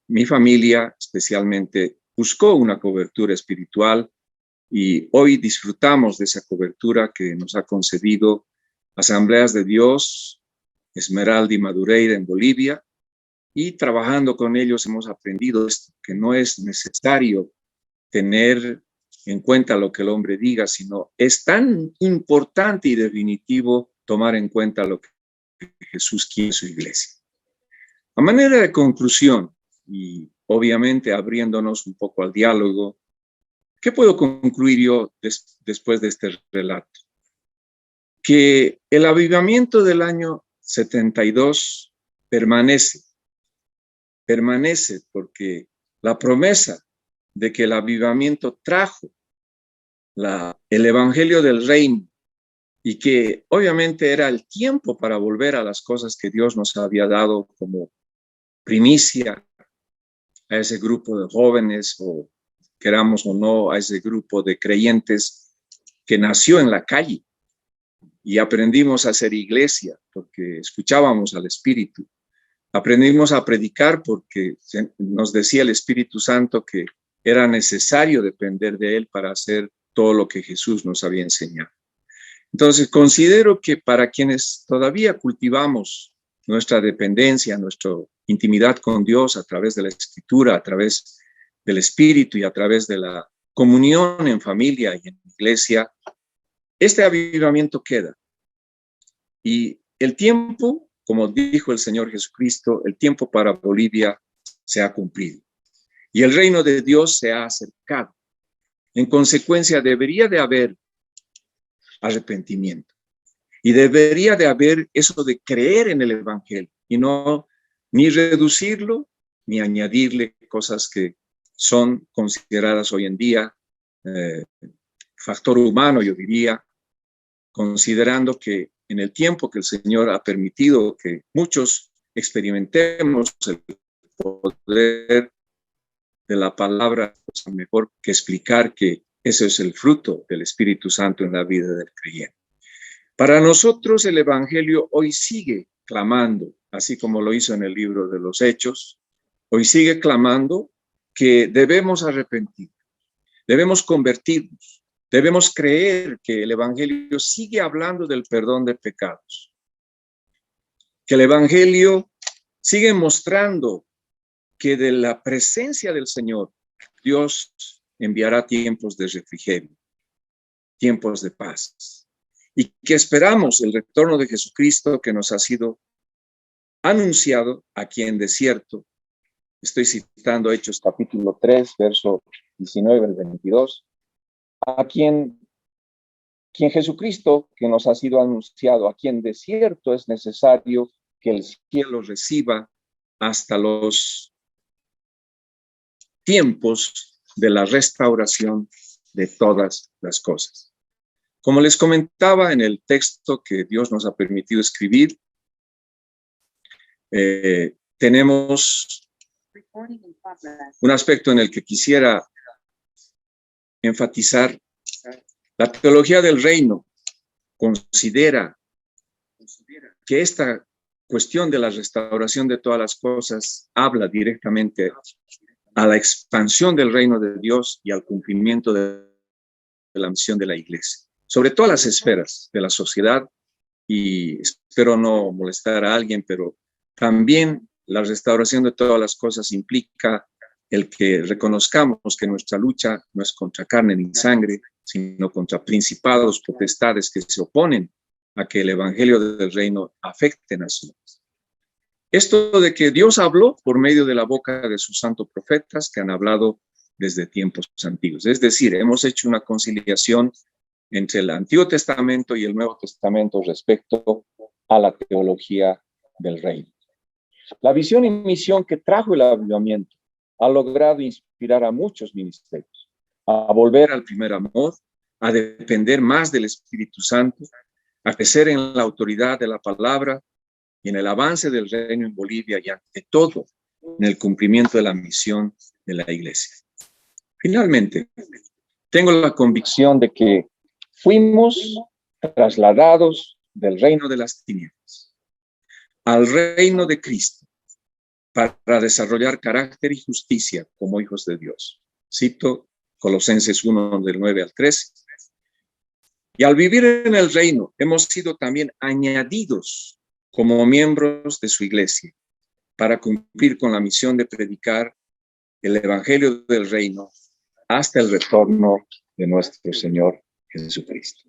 mi familia especialmente buscó una cobertura espiritual, y hoy disfrutamos de esa cobertura que nos ha concedido Asambleas de Dios, Esmeralda y Madureira en Bolivia, y trabajando con ellos hemos aprendido esto, que no es necesario tener en cuenta lo que el hombre diga, sino es tan importante y definitivo tomar en cuenta lo que Jesús quiere en su iglesia. A manera de conclusión, y obviamente abriéndonos un poco al diálogo, ¿qué puedo concluir yo después de este relato? Que el avivamiento del año 72 permanece porque la promesa de que el avivamiento trajo el evangelio del reino, y que obviamente era el tiempo para volver a las cosas que Dios nos había dado como primicia a ese grupo de jóvenes, o queramos o no, a ese grupo de creyentes que nació en la calle y aprendimos a hacer iglesia porque escuchábamos al Espíritu. Aprendimos a predicar porque nos decía el Espíritu Santo que era necesario depender de Él para hacer todo lo que Jesús nos había enseñado. Entonces, considero que para quienes todavía cultivamos nuestra dependencia, nuestra intimidad con Dios a través de la Escritura, a través del Espíritu y a través de la comunión en familia y en iglesia, este avivamiento queda. Y el tiempo como dijo el Señor Jesucristo, el tiempo para Bolivia se ha cumplido y el reino de Dios se ha acercado. En consecuencia, debería de haber arrepentimiento y debería de haber eso de creer en el Evangelio y no ni reducirlo ni añadirle cosas que son consideradas hoy en día factor humano, yo diría, considerando que en el tiempo que el Señor ha permitido que muchos experimentemos el poder de la palabra, es mejor que explicar que ese es el fruto del Espíritu Santo en la vida del creyente. Para nosotros el Evangelio hoy sigue clamando, así como lo hizo en el libro de los Hechos, hoy sigue clamando que debemos arrepentir, debemos convertirnos, debemos creer que el Evangelio sigue hablando del perdón de pecados, que el Evangelio sigue mostrando que de la presencia del Señor, Dios enviará tiempos de refrigerio, tiempos de paz, y que esperamos el retorno de Jesucristo que nos ha sido anunciado aquí en desierto. Estoy citando Hechos capítulo 3, verso 19 al 22, a quien Jesucristo que nos ha sido anunciado, aquí en desierto es necesario que el cielo reciba hasta los tiempos de la restauración de todas las cosas. Como les comentaba en el texto que Dios nos ha permitido escribir, tenemos un aspecto en el que quisiera enfatizar. La teología del reino considera que esta cuestión de la restauración de todas las cosas habla directamente a la expansión del reino de Dios y al cumplimiento de la misión de la iglesia, sobre todas las esferas de la sociedad, y espero no molestar a alguien, pero también la restauración de todas las cosas implica el que reconozcamos que nuestra lucha no es contra carne ni sangre, sino contra principados, potestades que se oponen a que el evangelio del reino afecte naciones. Esto de que Dios habló por medio de la boca de sus santos profetas que han hablado desde tiempos antiguos. Es decir, hemos hecho una conciliación entre el Antiguo Testamento y el Nuevo Testamento respecto a la teología del reino. La visión y misión que trajo el avivamiento ha logrado inspirar a muchos ministerios a volver al primer amor, a depender más del Espíritu Santo, a crecer en la autoridad de la palabra y en el avance del reino en Bolivia y ante todo en el cumplimiento de la misión de la iglesia. Finalmente, tengo la convicción de que fuimos trasladados del reino de las tinieblas al reino de Cristo para desarrollar carácter y justicia como hijos de Dios. Cito Colosenses 1, del 9 al 13. Y al vivir en el reino, hemos sido también añadidos como miembros de su iglesia para cumplir con la misión de predicar el evangelio del reino hasta el retorno de nuestro Señor Jesucristo.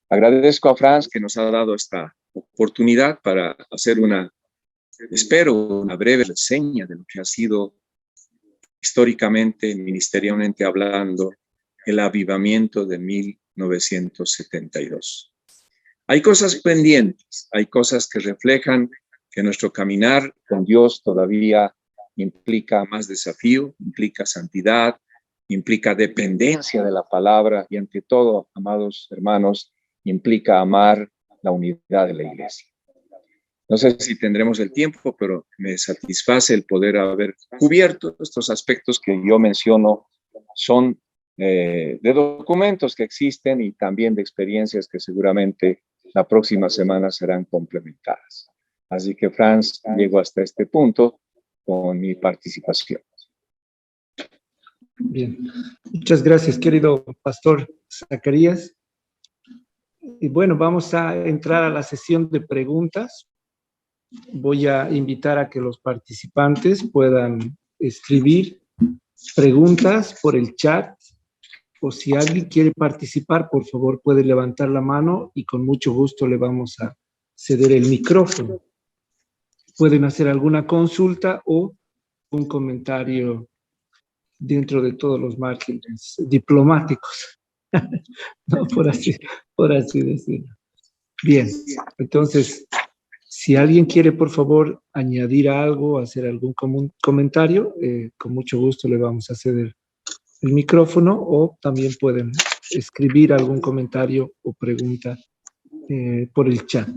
Agradezco a Franz que nos ha dado esta oportunidad para hacer espero una breve reseña de lo que ha sido históricamente, ministerialmente hablando, el avivamiento de 1972. Hay cosas pendientes, hay cosas que reflejan que nuestro caminar con Dios todavía implica más desafío, implica santidad, implica dependencia de la palabra y ante todo, amados hermanos, implica amar la unidad de la iglesia. No sé si tendremos el tiempo, pero me satisface el poder haber cubierto estos aspectos que yo menciono. Son de documentos que existen y también de experiencias que seguramente la próxima semana serán complementadas. Así que, Franz, llego hasta este punto con mi participación. Bien, muchas gracias, querido pastor Zacarías. Y bueno, vamos a entrar a la sesión de preguntas. Voy a invitar a que los participantes puedan escribir preguntas por el chat, o si alguien quiere participar, por favor puede levantar la mano y con mucho gusto le vamos a ceder el micrófono. Pueden hacer alguna consulta o un comentario dentro de todos los márgenes diplomáticos, no, por así decirlo. Bien, entonces, si alguien quiere, por favor, añadir algo, hacer algún comentario, con mucho gusto le vamos a ceder el micrófono, o también pueden escribir algún comentario o pregunta por el chat.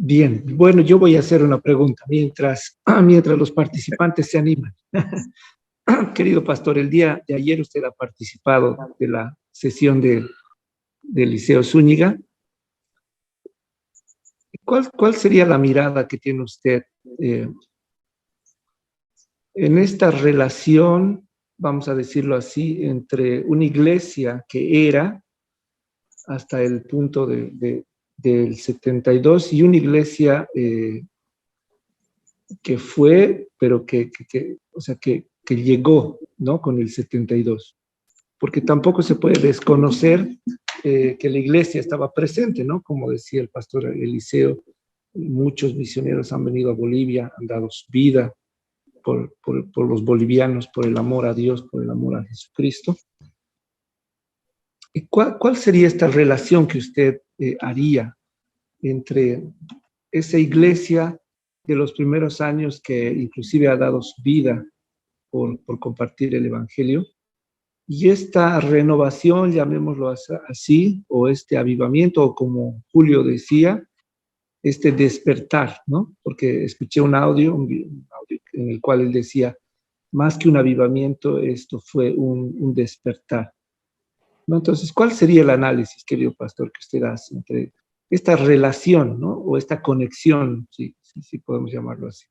Bien, bueno, yo voy a hacer una pregunta mientras los participantes se animan. Querido pastor, el día de ayer usted ha participado de la sesión del Liceo Zúñiga. ¿Cuál sería la mirada que tiene usted en esta relación, vamos a decirlo así, entre una iglesia que era hasta el punto del 72 y una iglesia que fue, pero que llegó, ¿no?, con el 72? Porque tampoco se puede desconocer que la iglesia estaba presente, ¿no? Como decía el pastor Eliseo, muchos misioneros han venido a Bolivia, han dado su vida por los bolivianos, por el amor a Dios, por el amor a Jesucristo. ¿Y cuál sería esta relación que usted haría entre esa iglesia de los primeros años, que inclusive ha dado su vida por compartir el evangelio, y esta renovación, llamémoslo así, o este avivamiento, o como Julio decía, este despertar, ¿no? Porque escuché un audio en el cual él decía, más que un avivamiento, esto fue un despertar, ¿no? Entonces, ¿cuál sería el análisis, querido pastor, que usted hace entre esta relación, ¿no?, o esta conexión, si podemos llamarlo así?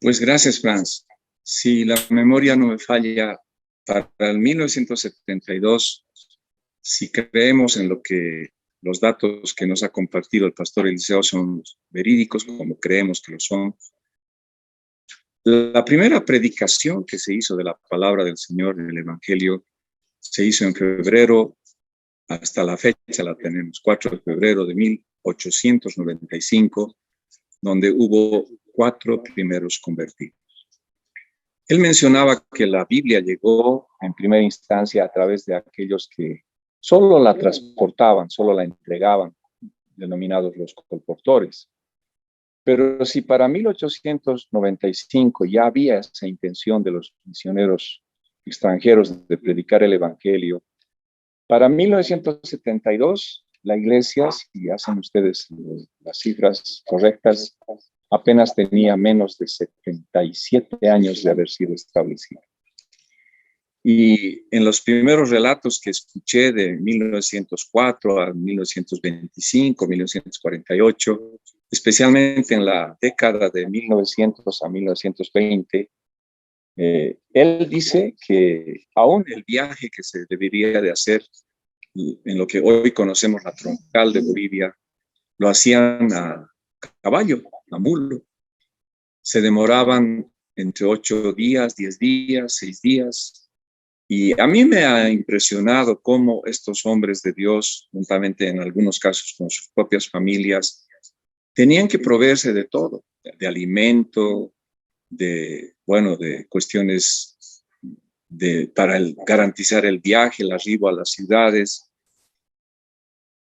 Pues gracias, Franz. Si la memoria no me falla, para el 1972, si creemos en lo que los datos que nos ha compartido el pastor Eliseo son verídicos, como creemos que lo son, la primera predicación que se hizo de la palabra del Señor, del Evangelio, se hizo en febrero, hasta la fecha la tenemos, 4 de febrero de 1895, donde hubo 4 primeros convertidos. Él mencionaba que la Biblia llegó en primera instancia a través de aquellos que solo la transportaban, solo la entregaban, denominados los colportores. Pero si para 1895 ya había esa intención de los misioneros extranjeros de predicar el Evangelio, para 1972 la iglesia, si hacen ustedes las cifras correctas, apenas tenía menos de 77 años de haber sido establecida. Y en los primeros relatos que escuché de 1904 a 1925, 1948, especialmente en la década de 1900 a 1920, él dice que aún el viaje que se debería de hacer en lo que hoy conocemos la troncal de Bolivia, lo hacían a caballo, a mulo. Se demoraban entre 8 días, 10 días, 6 días. Y a mí me ha impresionado cómo estos hombres de Dios, juntamente en algunos casos con sus propias familias, tenían que proveerse de todo, de alimento, de cuestiones para garantizar el viaje, el arribo a las ciudades.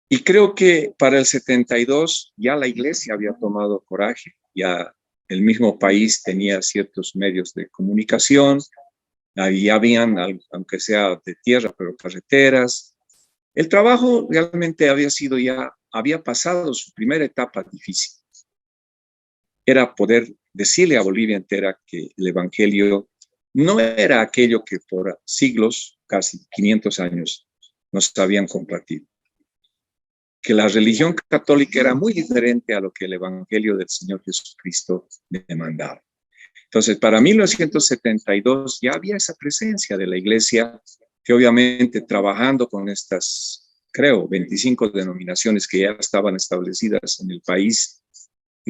Y creo que para el 72 ya la iglesia había tomado coraje, ya el mismo país tenía ciertos medios de comunicación, ahí habían, aunque sea de tierra, pero carreteras. El trabajo realmente había pasado su primera etapa difícil. Era poder decirle a Bolivia entera que el evangelio no era aquello que por siglos, casi 500 años, nos habían compartido. Que la religión católica era muy diferente a lo que el evangelio del Señor Jesucristo demandaba. Entonces, para 1972 ya había esa presencia de la iglesia, que obviamente trabajando con estas, creo, 25 denominaciones que ya estaban establecidas en el país,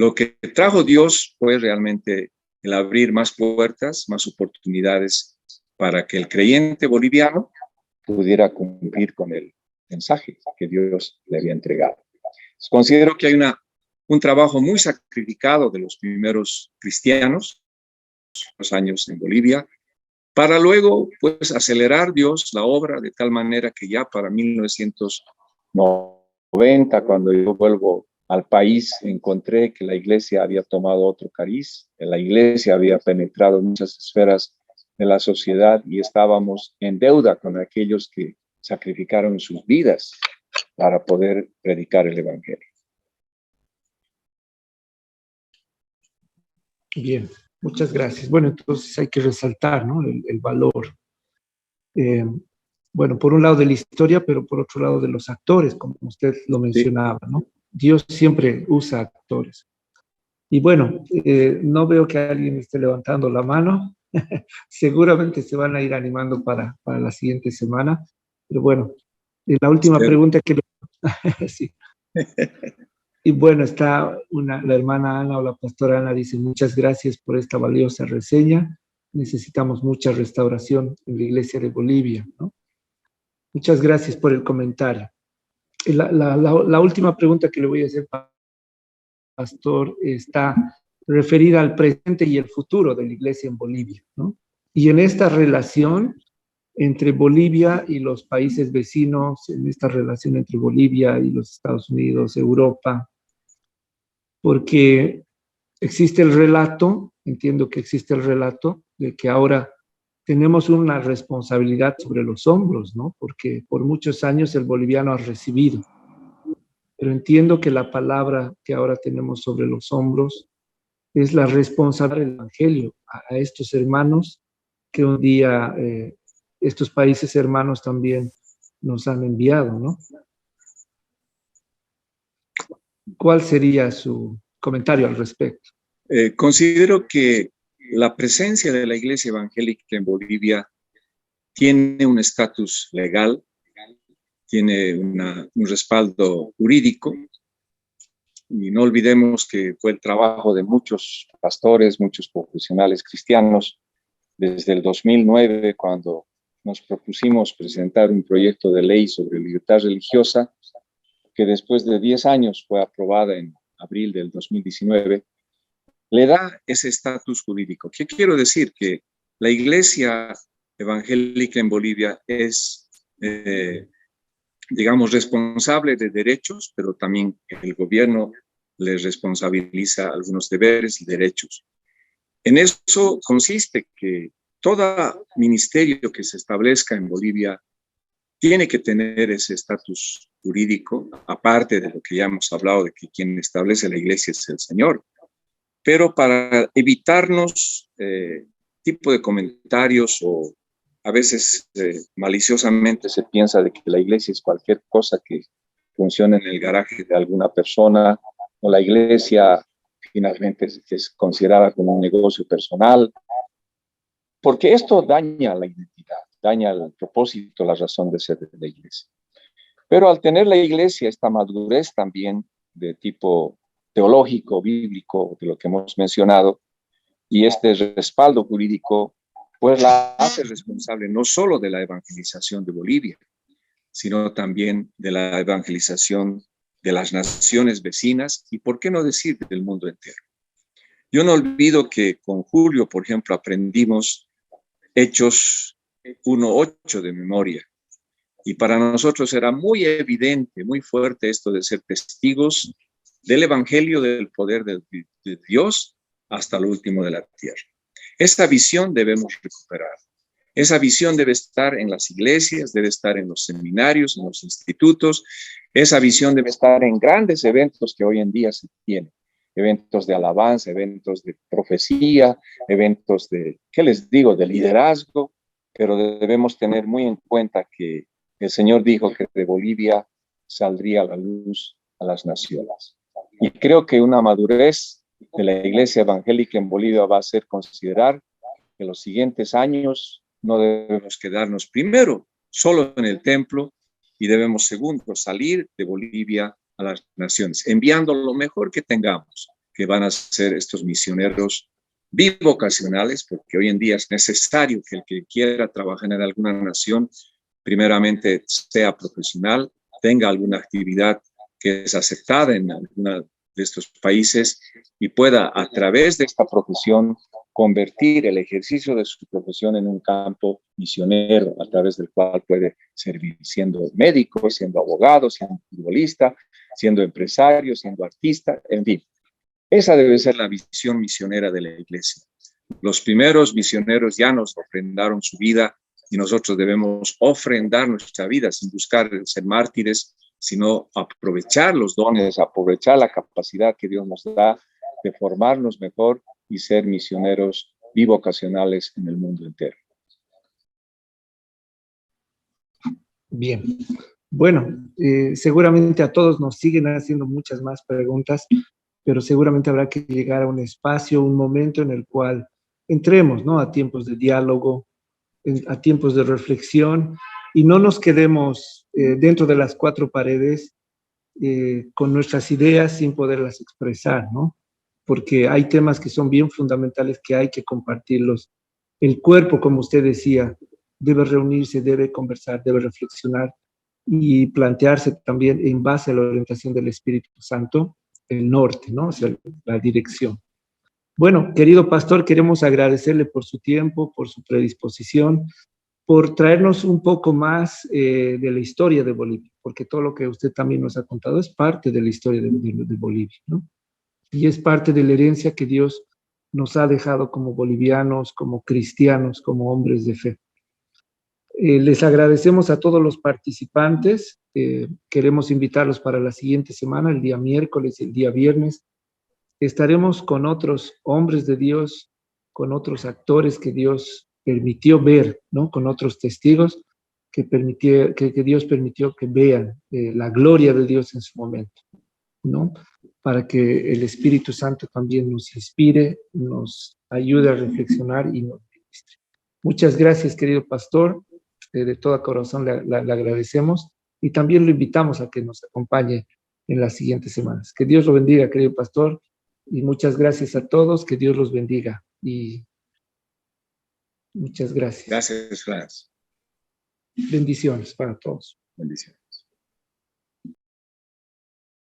Lo que trajo Dios fue realmente el abrir más puertas, más oportunidades para que el creyente boliviano pudiera cumplir con el mensaje que Dios le había entregado. Considero que hay un trabajo muy sacrificado de los primeros cristianos, los años en Bolivia, para luego pues acelerar Dios la obra de tal manera que ya para 1990, cuando yo vuelvo al país, encontré que la iglesia había tomado otro cariz, que la iglesia había penetrado en muchas esferas de la sociedad y estábamos en deuda con aquellos que sacrificaron sus vidas para poder predicar el evangelio. Bien, muchas gracias. Bueno, entonces hay que resaltar, ¿no?, el valor. Bueno, por un lado de la historia, pero por otro lado de los actores, como usted lo mencionaba, ¿no? Dios siempre usa actores. Y bueno, no veo que alguien esté levantando la mano. Seguramente se van a ir animando para la siguiente semana. Pero bueno, la última pregunta que... sí. Y bueno, está la hermana Ana o la pastora Ana dice, muchas gracias por esta valiosa reseña. Necesitamos mucha restauración en la iglesia de Bolivia, ¿no? Muchas gracias por el comentario. La última pregunta que le voy a hacer, pastor, está referida al presente y el futuro de la iglesia en Bolivia, ¿no? Y en esta relación entre Bolivia y los países vecinos, en esta relación entre Bolivia y los Estados Unidos, Europa, porque existe el relato, entiendo que existe el relato de que ahora tenemos una responsabilidad sobre los hombros, ¿no? Porque por muchos años el boliviano ha recibido, pero entiendo que la palabra que ahora tenemos sobre los hombros es la responsabilidad del evangelio a estos hermanos que un día estos países hermanos también nos han enviado, ¿no? ¿Cuál sería su comentario al respecto? Considero que la presencia de la Iglesia Evangélica en Bolivia tiene un estatus legal, tiene un respaldo jurídico, y no olvidemos que fue el trabajo de muchos pastores, muchos profesionales cristianos, desde el 2009, cuando nos propusimos presentar un proyecto de ley sobre libertad religiosa, que después de 10 años fue aprobada en abril del 2019, le da ese estatus jurídico. ¿Qué quiero decir? Que la Iglesia Evangélica en Bolivia es, digamos, responsable de derechos, pero también el gobierno les responsabiliza algunos deberes y derechos. En eso consiste que todo ministerio que se establezca en Bolivia tiene que tener ese estatus jurídico, aparte de lo que ya hemos hablado, de que quien establece la iglesia es el Señor. Pero para evitarnos tipo de comentarios o a veces maliciosamente se piensa de que la iglesia es cualquier cosa que funciona en el garaje de alguna persona, o la iglesia finalmente es considerada como un negocio personal, porque esto daña la identidad, daña el propósito, la razón de ser de la iglesia. Pero al tener la iglesia esta madurez también de tipo teológico, bíblico, de lo que hemos mencionado, y este respaldo jurídico, pues la hace responsable no solo de la evangelización de Bolivia, sino también de la evangelización de las naciones vecinas y, por qué no decir, del mundo entero. Yo no olvido que con Julio, por ejemplo, aprendimos Hechos 1:8 de memoria, y para nosotros era muy evidente, muy fuerte esto de ser testigos del evangelio, del poder de Dios hasta lo último de la tierra. Esa visión debemos recuperar. Esa visión debe estar en las iglesias, debe estar en los seminarios, en los institutos. Esa visión debe estar en grandes eventos que hoy en día se tienen. Eventos de alabanza, eventos de profecía, eventos de, ¿qué les digo?, de liderazgo. Pero debemos tener muy en cuenta que el Señor dijo que de Bolivia saldría la luz a las naciones. Y creo que una madurez de la iglesia evangélica en Bolivia va a ser considerar que los siguientes años no debemos quedarnos primero solo en el templo y debemos segundo salir de Bolivia a las naciones, enviando lo mejor que tengamos, que van a ser estos misioneros bivocacionales, porque hoy en día es necesario que el que quiera trabajar en alguna nación, primeramente sea profesional, tenga alguna actividad que es aceptada en alguna de estos países y pueda a través de esta profesión convertir el ejercicio de su profesión en un campo misionero a través del cual puede servir siendo médico, siendo abogado, siendo futbolista, siendo empresario, siendo artista, en fin. Esa debe ser la visión misionera de la iglesia. Los primeros misioneros ya nos ofrendaron su vida y nosotros debemos ofrendar nuestra vida sin buscar ser mártires, sino aprovechar los dones, aprovechar la capacidad que Dios nos da de formarnos mejor y ser misioneros bivocacionales en el mundo entero. Bien. Bueno, seguramente a todos nos siguen haciendo muchas más preguntas, pero seguramente habrá que llegar a un espacio, un momento en el cual entremos, ¿no?, a tiempos de diálogo, a tiempos de reflexión, y no nos quedemos dentro de las cuatro paredes con nuestras ideas sin poderlas expresar, ¿no? Porque hay temas que son bien fundamentales que hay que compartirlos. El cuerpo, como usted decía, debe reunirse, debe conversar, debe reflexionar y plantearse también en base a la orientación del Espíritu Santo, el norte, ¿no? O sea, la dirección. Bueno, querido pastor, queremos agradecerle por su tiempo, por su predisposición, por traernos un poco más de la historia de Bolivia, porque todo lo que usted también nos ha contado es parte de la historia de Bolivia, ¿no? Y es parte de la herencia que Dios nos ha dejado como bolivianos, como cristianos, como hombres de fe. Les agradecemos a todos los participantes. Queremos invitarlos para la siguiente semana, el día miércoles y el día viernes. Estaremos con otros hombres de Dios, con otros actores que Dios permitió ver, ¿no? Con otros testigos que Dios permitió que vean la gloria de Dios en su momento, ¿no? Para que el Espíritu Santo también nos inspire, nos ayude a reflexionar y nos ministre. Muchas gracias, querido pastor. De todo corazón le agradecemos y también lo invitamos a que nos acompañe en las siguientes semanas. Que Dios lo bendiga, querido pastor, y muchas gracias a todos. Que Dios los bendiga y muchas gracias. Gracias, Franz. Bendiciones para todos. Bendiciones.